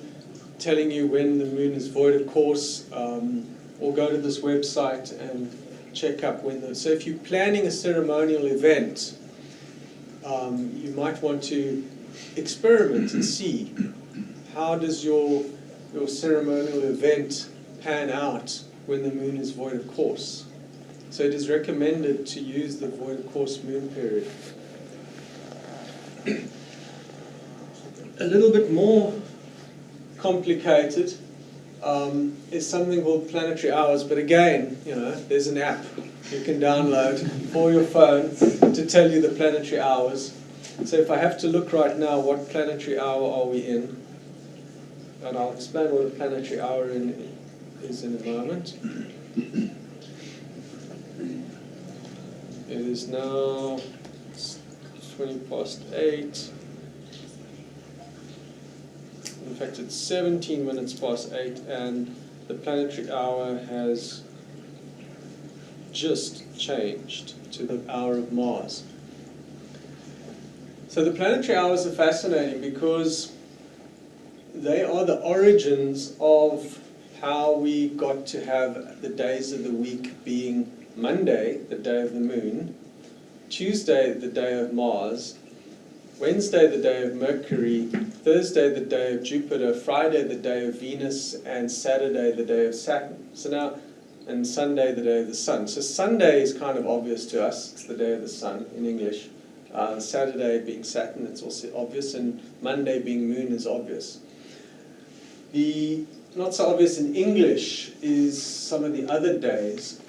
telling you when the moon is void of course, or go to this website and check up when so if you're planning a ceremonial event, you might want to experiment and see how does your ceremonial event pan out when the moon is void of course. So it is recommended to use the void of course moon period. A little bit more complicated is something called planetary hours, but again, there's an app you can download for your phone to tell you the planetary hours. So if I have to look right now, what planetary hour are we in? And I'll explain what a planetary hour is in a moment. It is now 20 past 8. In fact, it's 17 minutes past 8, and the planetary hour has just changed to the hour of Mars. So the planetary hours are fascinating because they are the origins of how we got to have the days of the week being Monday, the day of the moon, Tuesday, the day of Mars, Wednesday, the day of Mercury, Thursday, the day of Jupiter, Friday, the day of Venus, and Saturday, the day of Saturn. So now, and Sunday, the day of the Sun. So Sunday is kind of obvious to us. It's the day of the Sun in English. Saturday being Saturn, it's also obvious, and Monday being Moon is obvious. The not so obvious in English is some of the other days,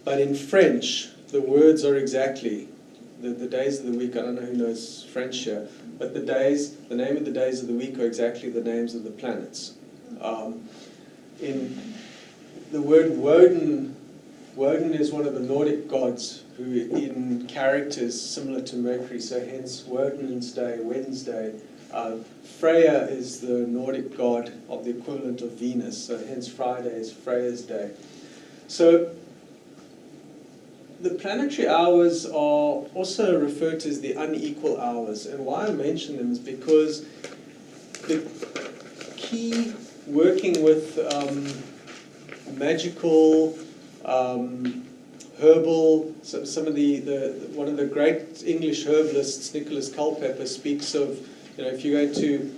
but in French, the words are exactly the days of the week. I don't know who knows French here, but the name of the days of the week are exactly the names of the planets. In the word Woden is one of the Nordic gods who in characters similar to Mercury, so hence Woden's Day, Wednesday. Freya is the Nordic god of the equivalent of Venus, so hence Friday is Freya's day. So the planetary hours are also referred to as the unequal hours, and why I mention them is because the key working with magical, herbal, some of one of the great English herbalists, Nicholas Culpeper, speaks of, if you're going to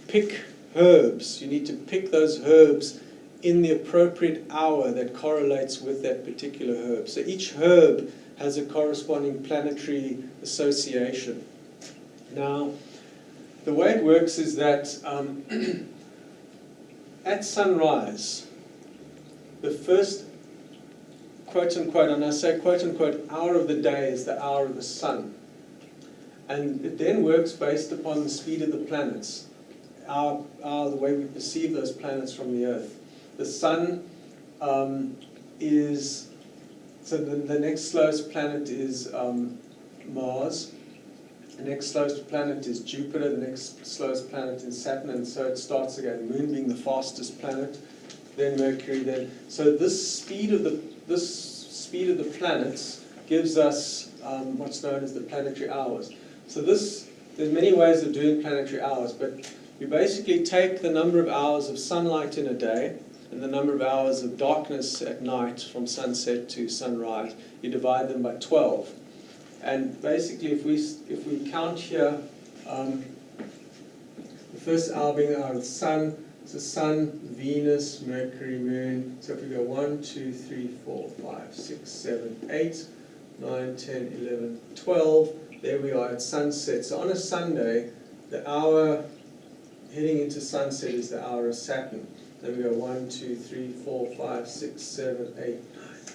pick herbs, you need to pick those herbs in the appropriate hour that correlates with that particular herb. So each herb has a corresponding planetary association. Now, the way it works is that at sunrise, the first quote-unquote, and I say quote-unquote, hour of the day is the hour of the sun. And it then works based upon the speed of the planets, the way we perceive those planets from the Earth. The sun is, so the next slowest planet is Mars, the next slowest planet is Jupiter, the next slowest planet is Saturn, and so it starts again, the Moon being the fastest planet, then Mercury, so this speed of the planets gives us what's known as the planetary hours. So there's many ways of doing planetary hours, but you basically take the number of hours of sunlight in a day and the number of hours of darkness at night from sunset to sunrise. You divide them by 12. And basically if we count here, the first hour being the hour of the sun, so Sun, Venus, Mercury, Moon. So if we go 1, 2, 3, 4, 5, 6, 7, 8, 9, 10, 11, 12. There we are at sunset. So on a Sunday, the hour heading into sunset is the hour of Saturn. Then we go 1, 2, 3, 4, 5, 6, 7, 8, 9,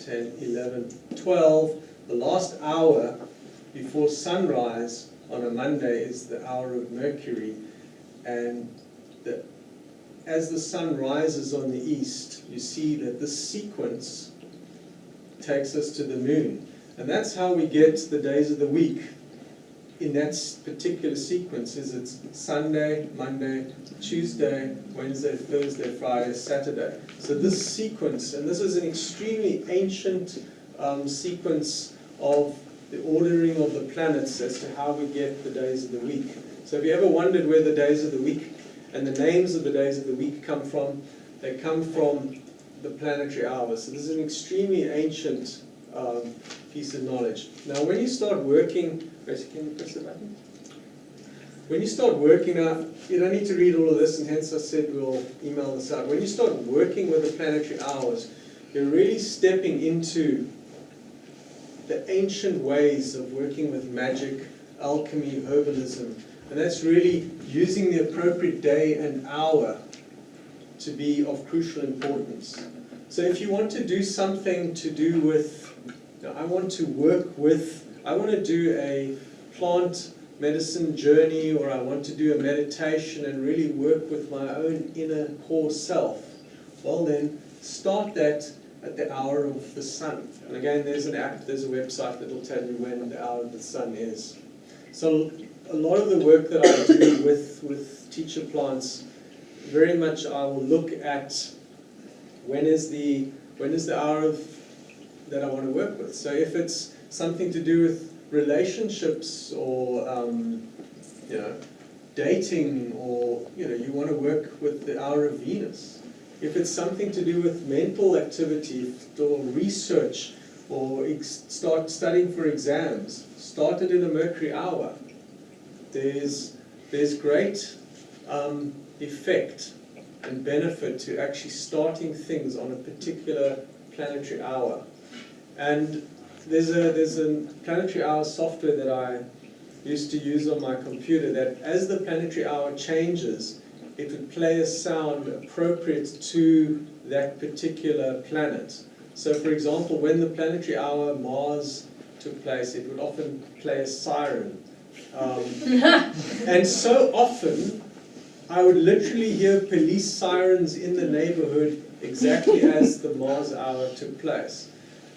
10, 10, 11, 12. The last hour before sunrise on a Monday is the hour of Mercury, and as the sun rises on the east, you see that this sequence takes us to the moon. And that's how we get the days of the week. In that particular sequence is it's Sunday, Monday, Tuesday, Wednesday, Thursday, Friday, Saturday. So this sequence, and this is an extremely ancient sequence of the ordering of the planets as to how we get the days of the week. So have you ever wondered where the days of the week and the names of the days of the week come from? They come from the planetary hours. So this is an extremely ancient piece of knowledge. Now when you start working, can you press the button? When you start working out, you don't need to read all of this, and hence I said we'll email this out. When you start working with the planetary hours, you're really stepping into the ancient ways of working with magic, alchemy, herbalism, and that's really using the appropriate day and hour to be of crucial importance. So if you want to do something to do with, I want to do a plant medicine journey, or I want to do a meditation and really work with my own inner core self, well then start that at the hour of the sun. And again, there's an app, there's a website that will tell you when the hour of the sun is. So a lot of the work that I do with teacher plants, very much I will look at when is the hour that I want to work with. So if it's something to do with relationships or dating, or you want to work with the hour of Venus. If it's something to do with mental activity or research, or start studying for exams, start it in a Mercury hour. There's great effect and benefit to actually starting things on a particular planetary hour. And there's a planetary hour software that I used to use on my computer that as the planetary hour changes, it would play a sound appropriate to that particular planet. So for example, when the planetary hour Mars took place, it would often play a siren. And so often, I would literally hear police sirens in the neighborhood exactly as the Mars hour took place.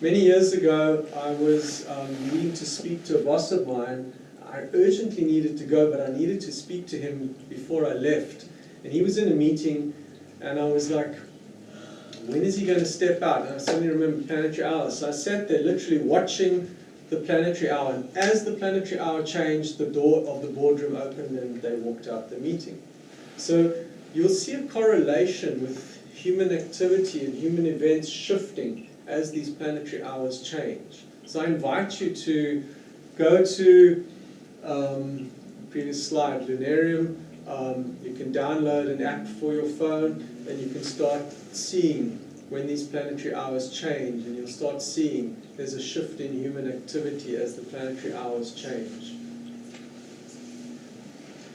Many years ago, I was needing to speak to a boss of mine. I urgently needed to go, but I needed to speak to him before I left. And he was in a meeting, and I was like, when is he going to step out? And I suddenly remembered planetary hours. So I sat there literally watching the planetary hour. And as the planetary hour changed, the door of the boardroom opened and they walked out the meeting. So you'll see a correlation with human activity and human events shifting as these planetary hours change. So I invite you to go to, previous slide, Lunarium. You can download an app for your phone, and you can start seeing when these planetary hours change, and you'll start seeing there's a shift in human activity as the planetary hours change.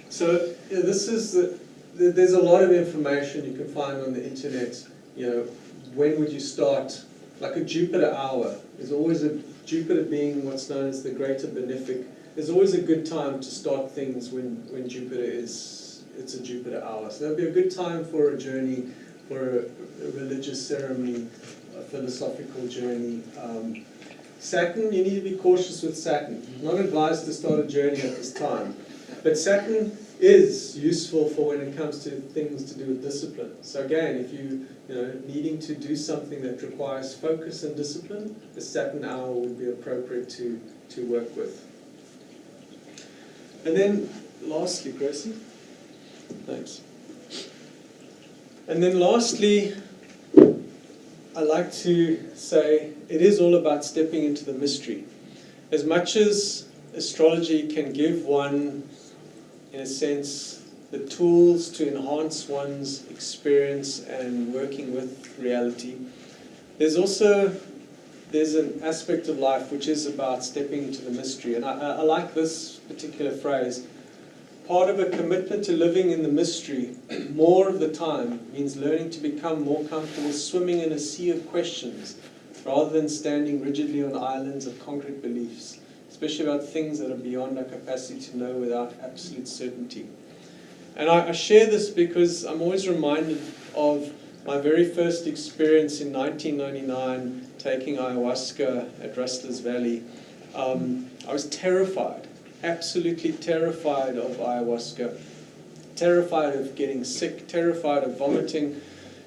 So this is there's a lot of information you can find on the internet. When would you start? Like a Jupiter hour. There's always Jupiter being what's known as the greater benefic. There's always a good time to start things when Jupiter it's a Jupiter hour. So that'll be a good time for a journey, for a religious ceremony, a philosophical journey. Saturn, you need to be cautious with Saturn. Not advised to start a journey at this time. But Saturn is useful for when it comes to things to do with discipline. So again, if you needing to do something that requires focus and discipline, the Saturn hour would be appropriate to work with. And then lastly, Gracie, thanks. And then lastly, I like to say it is all about stepping into the mystery. As much as astrology can give one, in a sense, the tools to enhance one's experience and working with reality, there's an aspect of life which is about stepping into the mystery. And I like this particular phrase. Part of a commitment to living in the mystery more of the time means learning to become more comfortable swimming in a sea of questions rather than standing rigidly on islands of concrete beliefs, especially about things that are beyond our capacity to know without absolute certainty. And I share this because I'm always reminded of my very first experience in 1999 taking ayahuasca at Rustler's Valley. I was terrified, absolutely terrified of ayahuasca, terrified of getting sick, terrified of vomiting,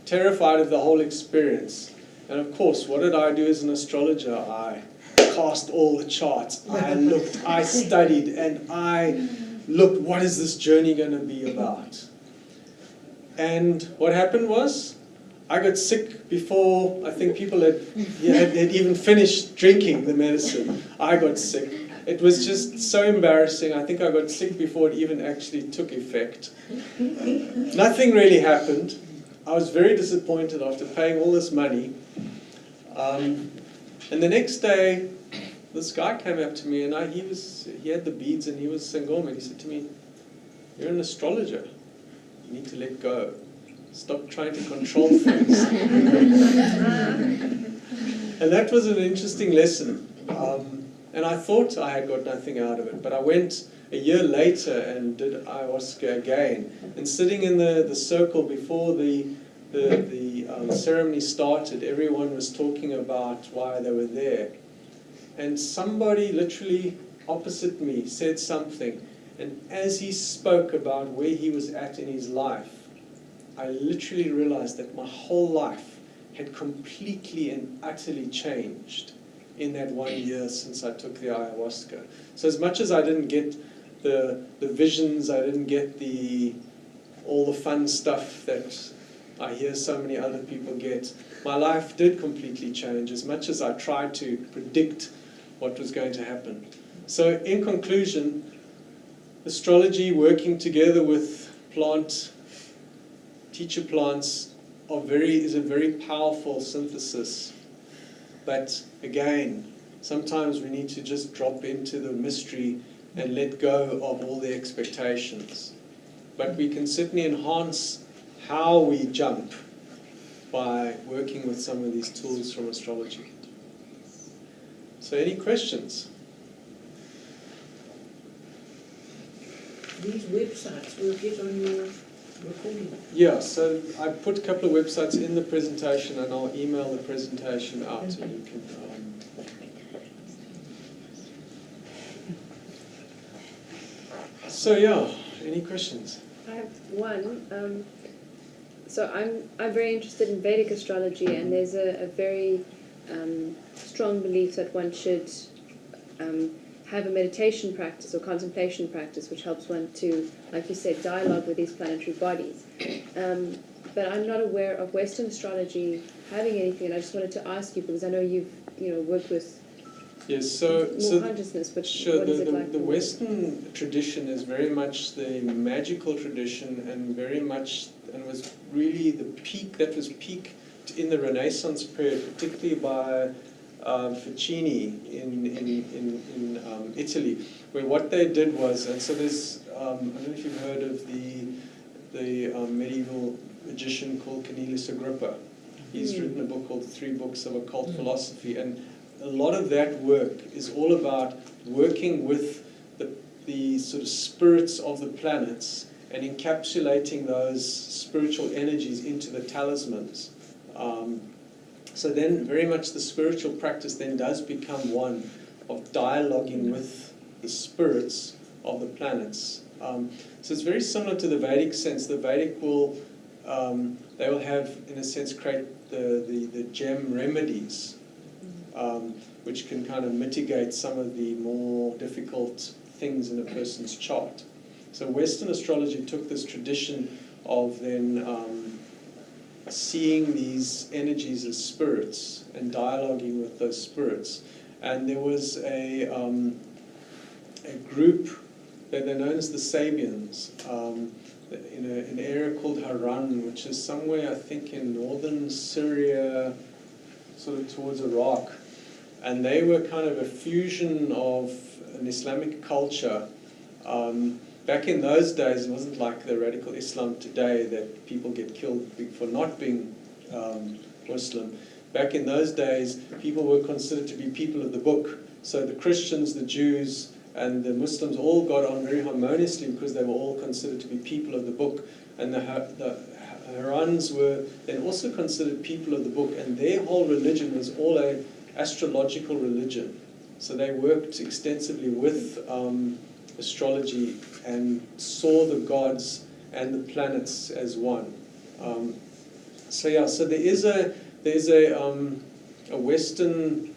terrified of the whole experience. And of course, what did I do as an astrologer? I cast all the charts, I looked, I studied, and I looked, what is this journey going to be about? And what happened was, I got sick before I think people had even finished drinking the medicine. I got sick. It was just so embarrassing. I think I got sick before it even actually took effect. Nothing really happened. I was very disappointed after paying all this money. And the next day, this guy came up to me, and he had the beads, and he was Sangoma. He said to me, "You're an astrologer. You need to let go. Stop trying to control things." And that was an interesting lesson. And I thought I had got nothing out of it, but I went a year later and did ayahuasca again. And sitting in the circle before the ceremony started, everyone was talking about why they were there. And somebody literally opposite me said something. And as he spoke about where he was at in his life, I literally realized that my whole life had completely and utterly changed in that 1 year since I took the ayahuasca. So as much as I didn't get the visions, I didn't get all the fun stuff that I hear so many other people get, my life did completely change as much as I tried to predict what was going to happen. So in conclusion, astrology working together with teacher plants is a very powerful synthesis. But again, sometimes we need to just drop into the mystery and let go of all the expectations. But we can certainly enhance how we jump by working with some of these tools from astrology. So any questions? These websites will get on your recording. Yeah, so I put a couple of websites in the presentation, and I'll email the presentation out, and you can. So yeah, any questions? I have one. So I'm very interested in Vedic astrology, and there's a very strong belief that one should have a meditation practice or contemplation practice, which helps one to, like you said, dialogue with these planetary bodies. But I'm not aware of Western astrology having anything, and I just wanted to ask you, because I know you've worked with more consciousness, but sure, what is it like? The Western tradition is very much the magical tradition, and very much, and was really the peak, that was peaked in the Renaissance period, particularly by Ficini in Italy, where what they did was, and so there's, I don't know if you've heard of the medieval magician called Cornelius Agrippa. He's written a book called The 3 Books of Occult Philosophy, and a lot of that work is all about working with the sort of spirits of the planets and encapsulating those spiritual energies into the talismans. So then very much the spiritual practice then does become one of dialoguing with the spirits of the planets. So it's very similar to the Vedic sense. The Vedic they will have, in a sense, create the gem remedies, which can kind of mitigate some of the more difficult things in a person's chart. So Western astrology took this tradition of then seeing these energies as spirits and dialoguing with those spirits. And there was a group that they're known as the Sabians in an area called Haran, which is somewhere, I think, in northern Syria, sort of towards Iraq. And they were kind of a fusion of an Islamic culture. Back in those days, it wasn't like the radical Islam today that people get killed for not being Muslim. back in those days, people were considered to be people of the book. So the Christians, the Jews, and the Muslims all got on very harmoniously because they were all considered to be people of the book. And the Harans were then also considered people of the book, and their whole religion was all a astrological religion. So they worked extensively with astrology and saw the gods and the planets as one. So there's a Western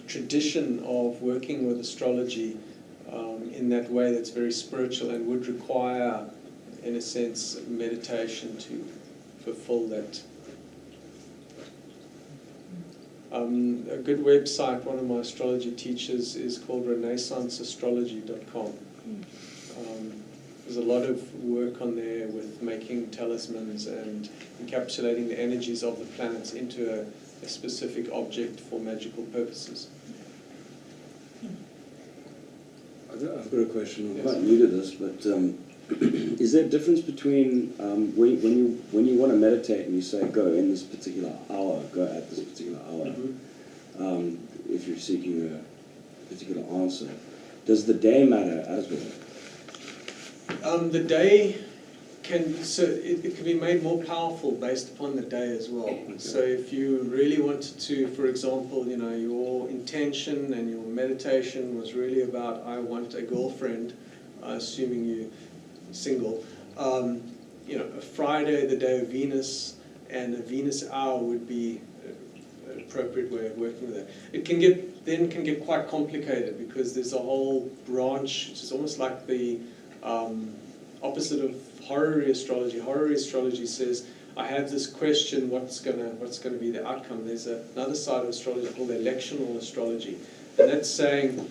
tradition of working with astrology in that way that's very spiritual and would require, in a sense, meditation to fulfill that. A good website, one of my astrology teachers, is called renaissanceastrology.com. There's a lot of work on there with making talismans and encapsulating the energies of the planets into a specific object for magical purposes. I've got a question. I'm Yes. quite new to this, but is there a difference between when you want to meditate and you say go in this particular hour, go at this particular hour, Mm-hmm. if you're seeking a particular answer, does the day matter as well? The day it can be made more powerful based upon the day as well. Okay. So if you really wanted to, for example, your intention and your meditation was really about, I want a girlfriend, assuming you're single, a Friday, the day of Venus, and a Venus hour would be an appropriate way of working with it. It can get quite complicated because there's a whole branch, which is almost like the opposite of horary astrology. Horary astrology says, I have this question, what's going to be the outcome? There's another side of astrology called electional astrology, and that's saying,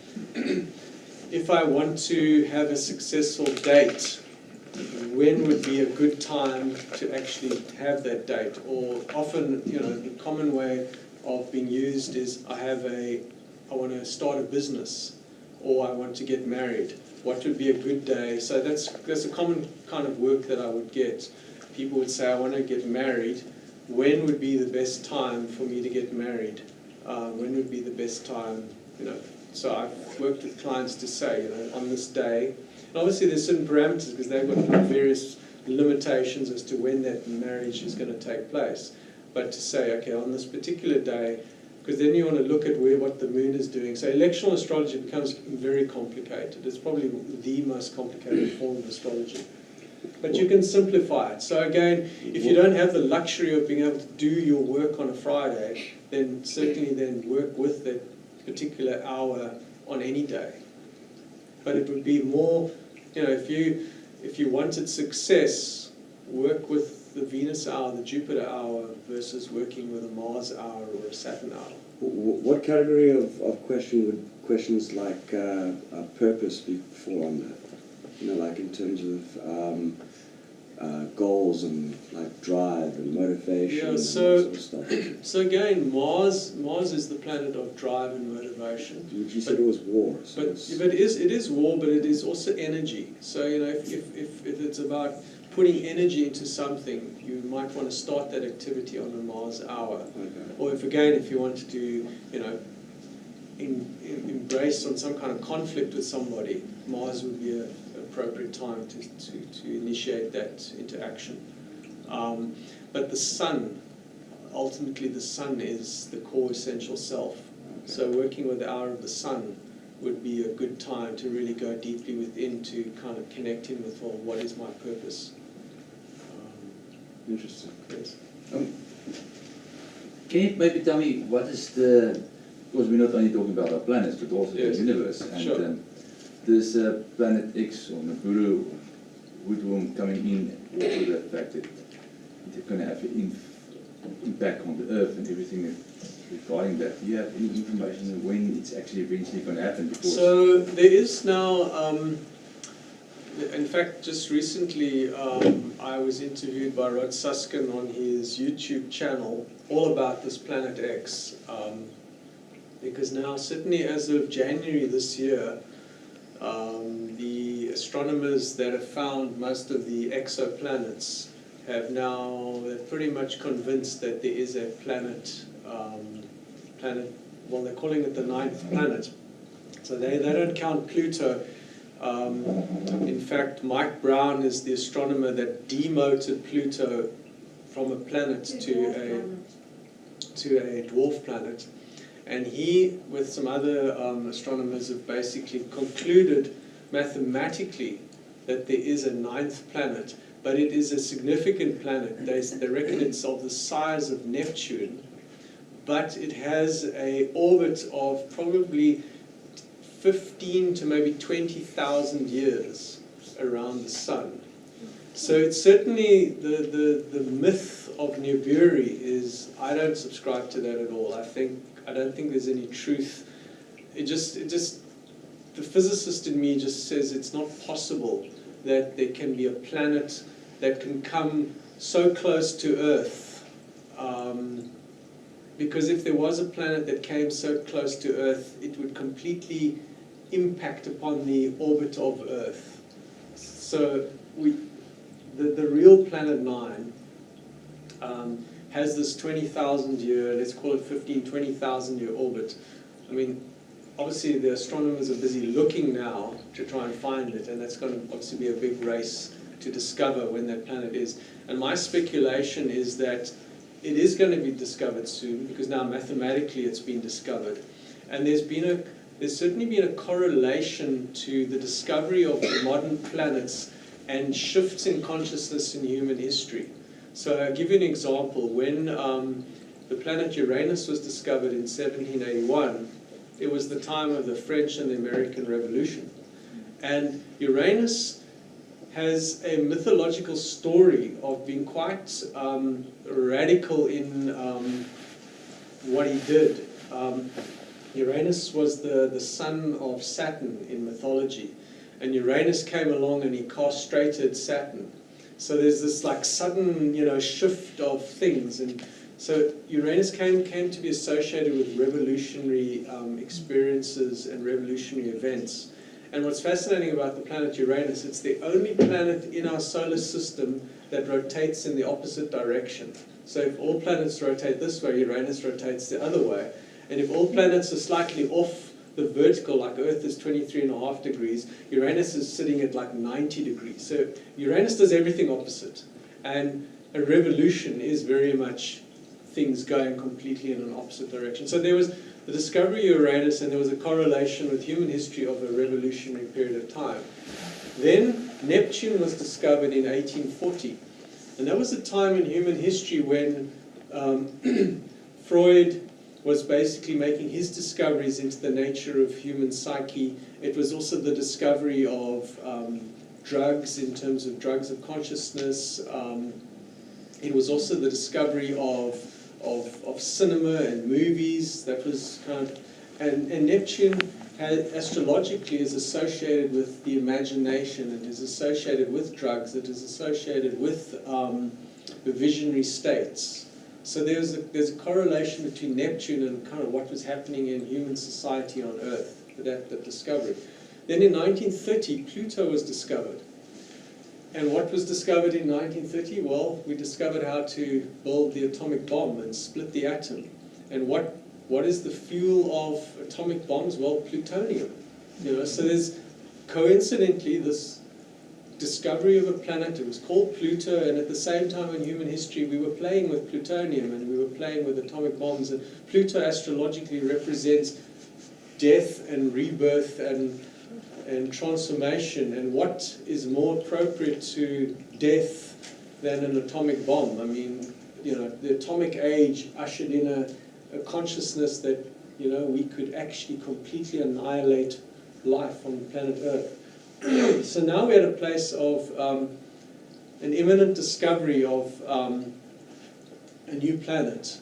if I want to have a successful date, when would be a good time to actually have that date? Or often, the common way of being used is, I want to start a business, or I want to get married. What would be a good day? So that's a common kind of work that I would get. People would say, I want to get married. When would be the best time for me to get married? When would be the best time? So I've worked with clients to say, on this day. And obviously there's certain parameters because they've got various limitations as to when that marriage is going to take place. But to say, okay, on this particular day, because then you want to look at what the moon is doing. So electional astrology becomes very complicated. It's probably the most complicated form of astrology. But you can simplify it. So again, if you don't have the luxury of being able to do your work on a Friday, then certainly work with that particular hour on any day. But it would be more, if you wanted success, work with the Venus hour, the Jupiter hour, versus working with a Mars hour or a Saturn hour. What category of question would questions like purpose fall under? Like in terms of goals and like drive and motivation and that sort of stuff. So again, Mars is the planet of drive and motivation. You said it was war. So But it is war, but it is also energy. So if it's about putting energy into something, you might want to start that activity on a Mars hour. Okay. Or if you want to do, embrace on some kind of conflict with somebody, Mars would be an appropriate time to initiate that into action. But the sun, ultimately the sun is the core essential self. Okay. So working with the hour of the sun would be a good time to really go deeply within to kind of connect in with, well, what is my purpose? Interesting. Yes. Can you maybe tell me what is because we're not only talking about our planets, but also Yes. the universe. And Sure. this planet X or Nibiru Woodworm coming in, also the fact that it's going to have an impact on the Earth and everything regarding that. Do you have any information on when it's actually eventually going to happen? Because So there is now, in fact, just recently I was interviewed by Rod Susskind on his YouTube channel all about this planet X. Because now, certainly as of January this year, the astronomers that have found most of the exoplanets they're pretty much convinced that there is a planet, well, they're calling it the 9th planet. So they don't count Pluto. In fact, Mike Brown is the astronomer that demoted Pluto from a planet to a dwarf planet. And he, with some other astronomers, have basically concluded mathematically that there is a 9th planet, but it is a significant planet. They reckon it's of the size of Neptune, but it has an orbit of probably 15 to maybe 20,000 years around the sun. So it's certainly the myth of Nibiru is, I don't subscribe to that at all. I don't think there's any truth. It just the physicist in me just says it's not possible that there can be a planet that can come so close to Earth. Because if there was a planet that came so close to Earth, it would completely impact upon the orbit of Earth. So the real planet 9 has this 20,000 year, let's call it 20,000 year orbit. I mean, obviously the astronomers are busy looking now to try and find it, and that's going to obviously be a big race to discover when that planet is. And my speculation is that it is going to be discovered soon, because now mathematically it's been discovered. And there's certainly been a correlation to the discovery of the modern planets and shifts in consciousness in human history. So I'll give you an example. When the planet Uranus was discovered in 1781, it was the time of the French and the American Revolution. And Uranus has a mythological story of being quite radical in what he did. Uranus was the son of Saturn in mythology, and Uranus came along and he castrated Saturn. So there's this like sudden, shift of things, and so Uranus came to be associated with revolutionary experiences and revolutionary events. And what's fascinating about the planet Uranus, it's the only planet in our solar system that rotates in the opposite direction. So if all planets rotate this way, Uranus rotates the other way. And if all planets are slightly off the vertical, like Earth is 23.5 degrees, Uranus is sitting at like 90 degrees. So Uranus does everything opposite. And a revolution is very much things going completely in an opposite direction. So there was the discovery of Uranus, and there was a correlation with human history of a revolutionary period of time. Then Neptune was discovered in 1840. And that was a time in human history when Freud was basically making his discoveries into the nature of human psyche. It was also the discovery of drugs, in terms of drugs of consciousness. It was also the discovery of cinema and movies. That was kind of, and Neptune astrologically is associated with the imagination. It is associated with drugs. It is associated with the visionary states. So there's a correlation between Neptune and kind of what was happening in human society on Earth, that discovery. Then in 1930, Pluto was discovered. And what was discovered in 1930? Well, we discovered how to build the atomic bomb and split the atom. And what is the fuel of atomic bombs? Well, plutonium. So there's coincidentally this discovery of a planet. It was called Pluto, and at the same time in human history we were playing with plutonium and we were playing with atomic bombs. And Pluto astrologically represents death and rebirth and transformation, and what is more appropriate to death than an atomic bomb? I mean, the atomic age ushered in a consciousness that, we could actually completely annihilate life on planet Earth. So now we're at a place of an imminent discovery of a new planet.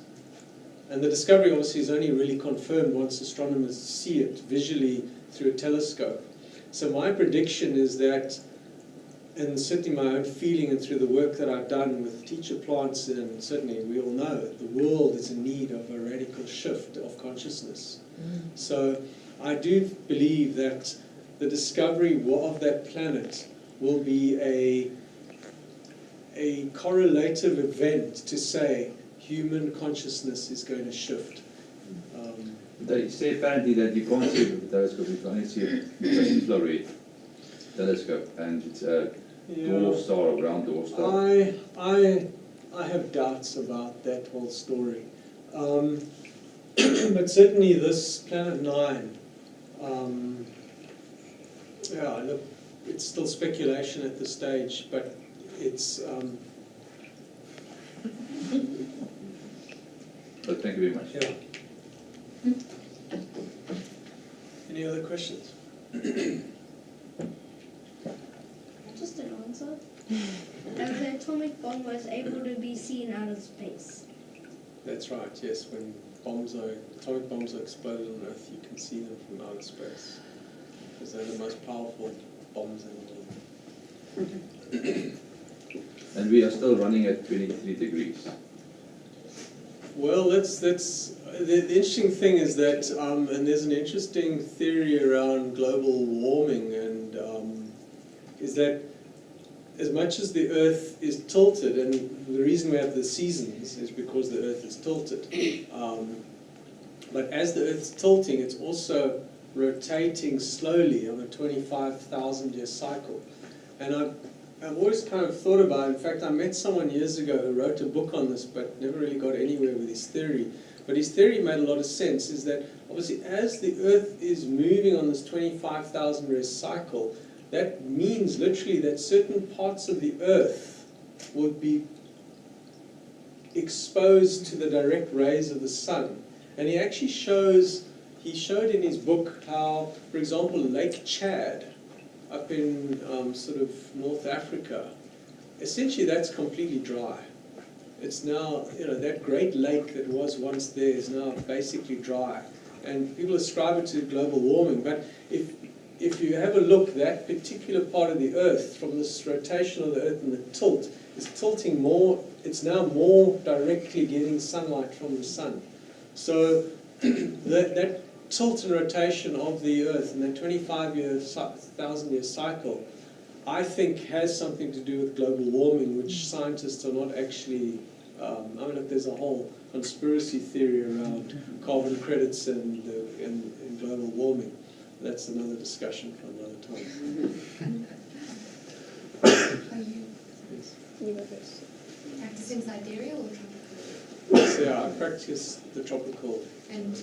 And the discovery obviously is only really confirmed once astronomers see it visually through a telescope. So my prediction is that, and certainly my own feeling and through the work that I've done with teacher plants, and certainly we all know the world is in need of a radical shift of consciousness. So I do believe that the discovery of that planet will be a correlative event to say human consciousness is going to shift. They say apparently that you can't see it with the telescope, you can only see it with an infrared telescope, and it's a dwarf star, a brown dwarf star. I have doubts about that whole story. But certainly this Planet 9, look, it's still speculation at this stage, but it's... But thank you very much. Yeah. Any other questions? Just an answer. The atomic bomb was able to be seen out of space. That's right, yes. When atomic bombs are exploded on Earth, you can see them from outer space. Because they're the most powerful bombs in the world. And we are still running at 23 degrees. Well, that's the interesting thing is that, and there's an interesting theory around global warming, and is that as much as the Earth is tilted, and the reason we have the seasons is because the Earth is tilted, but as the Earth's tilting, it's also rotating slowly on a 25,000-year cycle. And I've always kind of thought about it. In fact, I met someone years ago who wrote a book on this, but never really got anywhere with his theory. But his theory made a lot of sense, is that obviously as the Earth is moving on this 25,000-year cycle, that means literally that certain parts of the Earth would be exposed to the direct rays of the sun. And he actually showed in his book how, for example, Lake Chad, up in sort of North Africa, essentially that's completely dry. It's now, that great lake that was once there is now basically dry. And people ascribe it to global warming, but if you have a look, that particular part of the Earth, from this rotation of the Earth and the tilt, is tilting more, it's now more directly getting sunlight from the sun. So that tilt and rotation of the Earth and that 25,000-year cycle, I think has something to do with global warming, which scientists are not actually... look, there's a whole conspiracy theory around carbon credits and global warming. That's another discussion for another time. Are you You go first. practicing sidereal or tropical? So yeah, I practice the tropical. And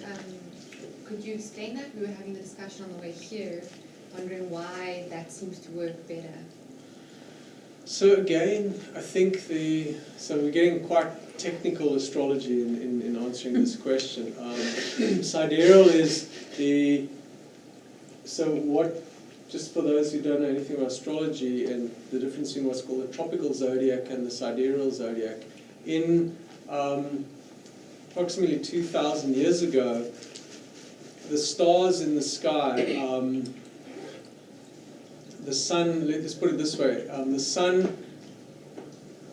could you explain that? We were having the discussion on the way here, wondering why that seems to work better. So again, I think so we're getting quite technical astrology in answering this question. Sidereal is just for those who don't know anything about astrology and the difference between what's called the tropical zodiac and the sidereal zodiac. In approximately 2,000 years ago, the stars in the sky, the sun, let's put it this way, the sun,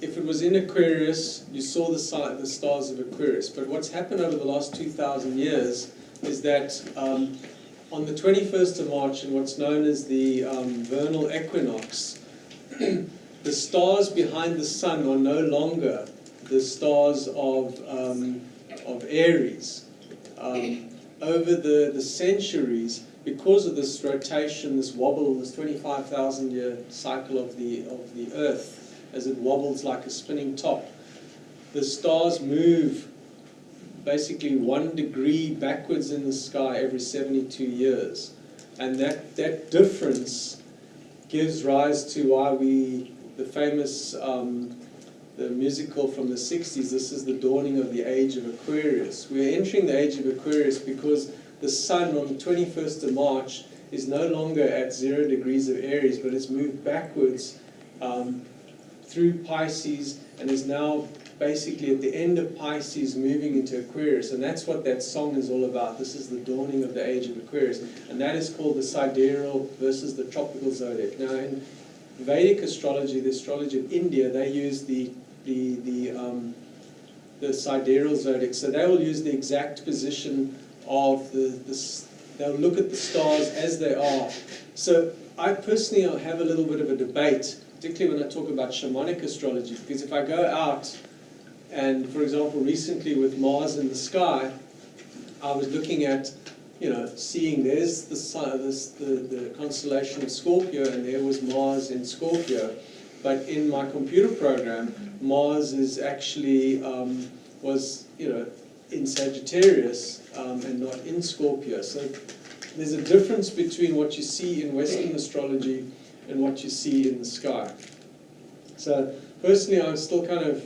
if it was in Aquarius, you saw the stars of Aquarius. But what's happened over the last 2,000 years is that on the 21st of March, in what's known as the vernal equinox, the stars behind the sun are no longer the stars of Aries. Over the centuries, because of this rotation, this wobble, this 25,000-year cycle of the Earth, as it wobbles like a spinning top, the stars move basically 1 degree backwards in the sky every 72 years. And that difference gives rise to why the famous, the musical from the 60s, this is the dawning of the age of Aquarius. We're entering the age of Aquarius because the sun on the 21st of March is no longer at 0 degrees of Aries, but it's moved backwards through Pisces and is now basically at the end of Pisces moving into Aquarius. And that's what that song is all about. This is the dawning of the age of Aquarius. And that is called the sidereal versus the tropical zodiac. Now in Vedic astrology, the astrology of India, they use the sidereal zodiac. So they will use the exact position of they'll look at the stars as they are. So I personally have a little bit of a debate particularly when I talk about shamanic astrology, because if I go out and, for example, recently with Mars in the sky, I was looking at, seeing there's the constellation of Scorpio, and there was Mars in Scorpio. But in my computer program, Mars is actually was in Sagittarius and not in Scorpio. So there's a difference between what you see in Western astrology and what you see in the sky. So personally, I'm still kind of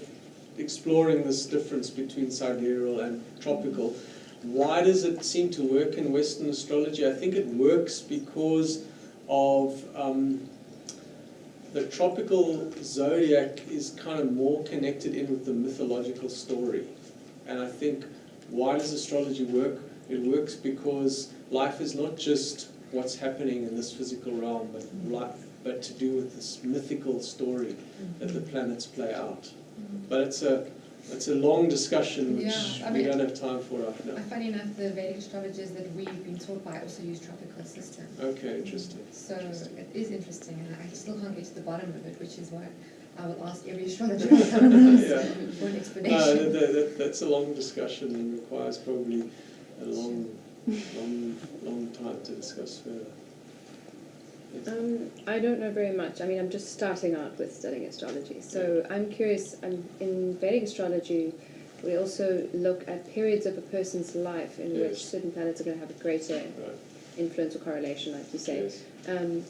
exploring this difference between sidereal and tropical. Why does it seem to work in Western astrology? I think it works because of the tropical zodiac is kind of more connected in with the mythological story. And I think, why does astrology work? It works because life is not just what's happening in this physical realm, but to do with this mythical story that the planets play out. But it's a long discussion which we don't have time for right now. Funny enough, the Vedic astrologers that we've been taught by also use tropical system. Okay, interesting. So it is interesting, and I still can't get to the bottom of it, which is why I will ask every astrologer for an explanation. No, that's a long discussion and requires probably a long time to discuss further. I don't know very much. I mean, I'm just starting out with studying astrology. So I'm curious, in Vedic astrology, we also look at periods of a person's life in which certain planets are going to have a greater influence or correlation, like you say,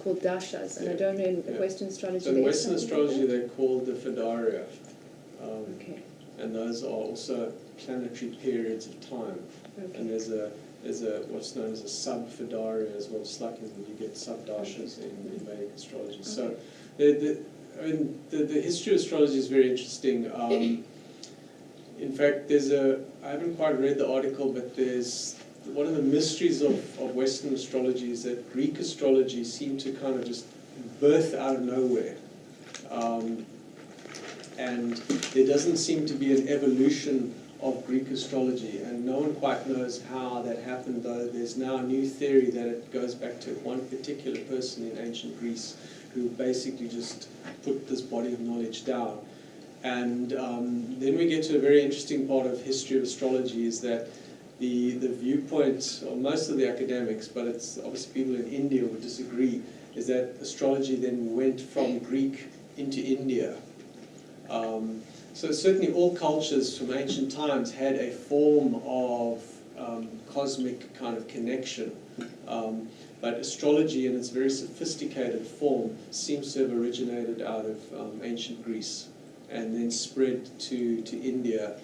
called dashas. And I don't know, in Western astrology... So in Western astrology, they're called the Fedaria. Okay. And those are also planetary periods of time. Okay. And there's a what's known as a sub-Fedaria as well, just like you get sub-dashas in Vedic astrology. Okay. So the history of astrology is very interesting. In fact, I haven't quite read the article, but there's one of the mysteries of Western astrology is that Greek astrology seemed to kind of just birth out of nowhere. And there doesn't seem to be an evolution of Greek astrology, and no one quite knows how that happened, though there's now a new theory that it goes back to one particular person in ancient Greece who basically just put this body of knowledge down. And then we get to a very interesting part of history of astrology, is that the viewpoint of most of the academics, but it's obviously people in India would disagree, is that astrology then went from Greek into India. So certainly all cultures from ancient times had a form of cosmic kind of connection. But astrology in its very sophisticated form seems to have originated out of ancient Greece and then spread to India.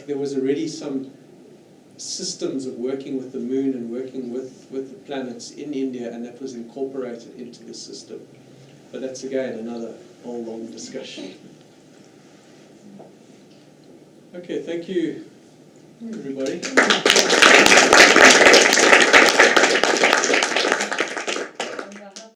There was already some systems of working with the moon and working with the planets in India, and that was incorporated into the system. But that's again another whole long discussion. Okay, thank you, everybody.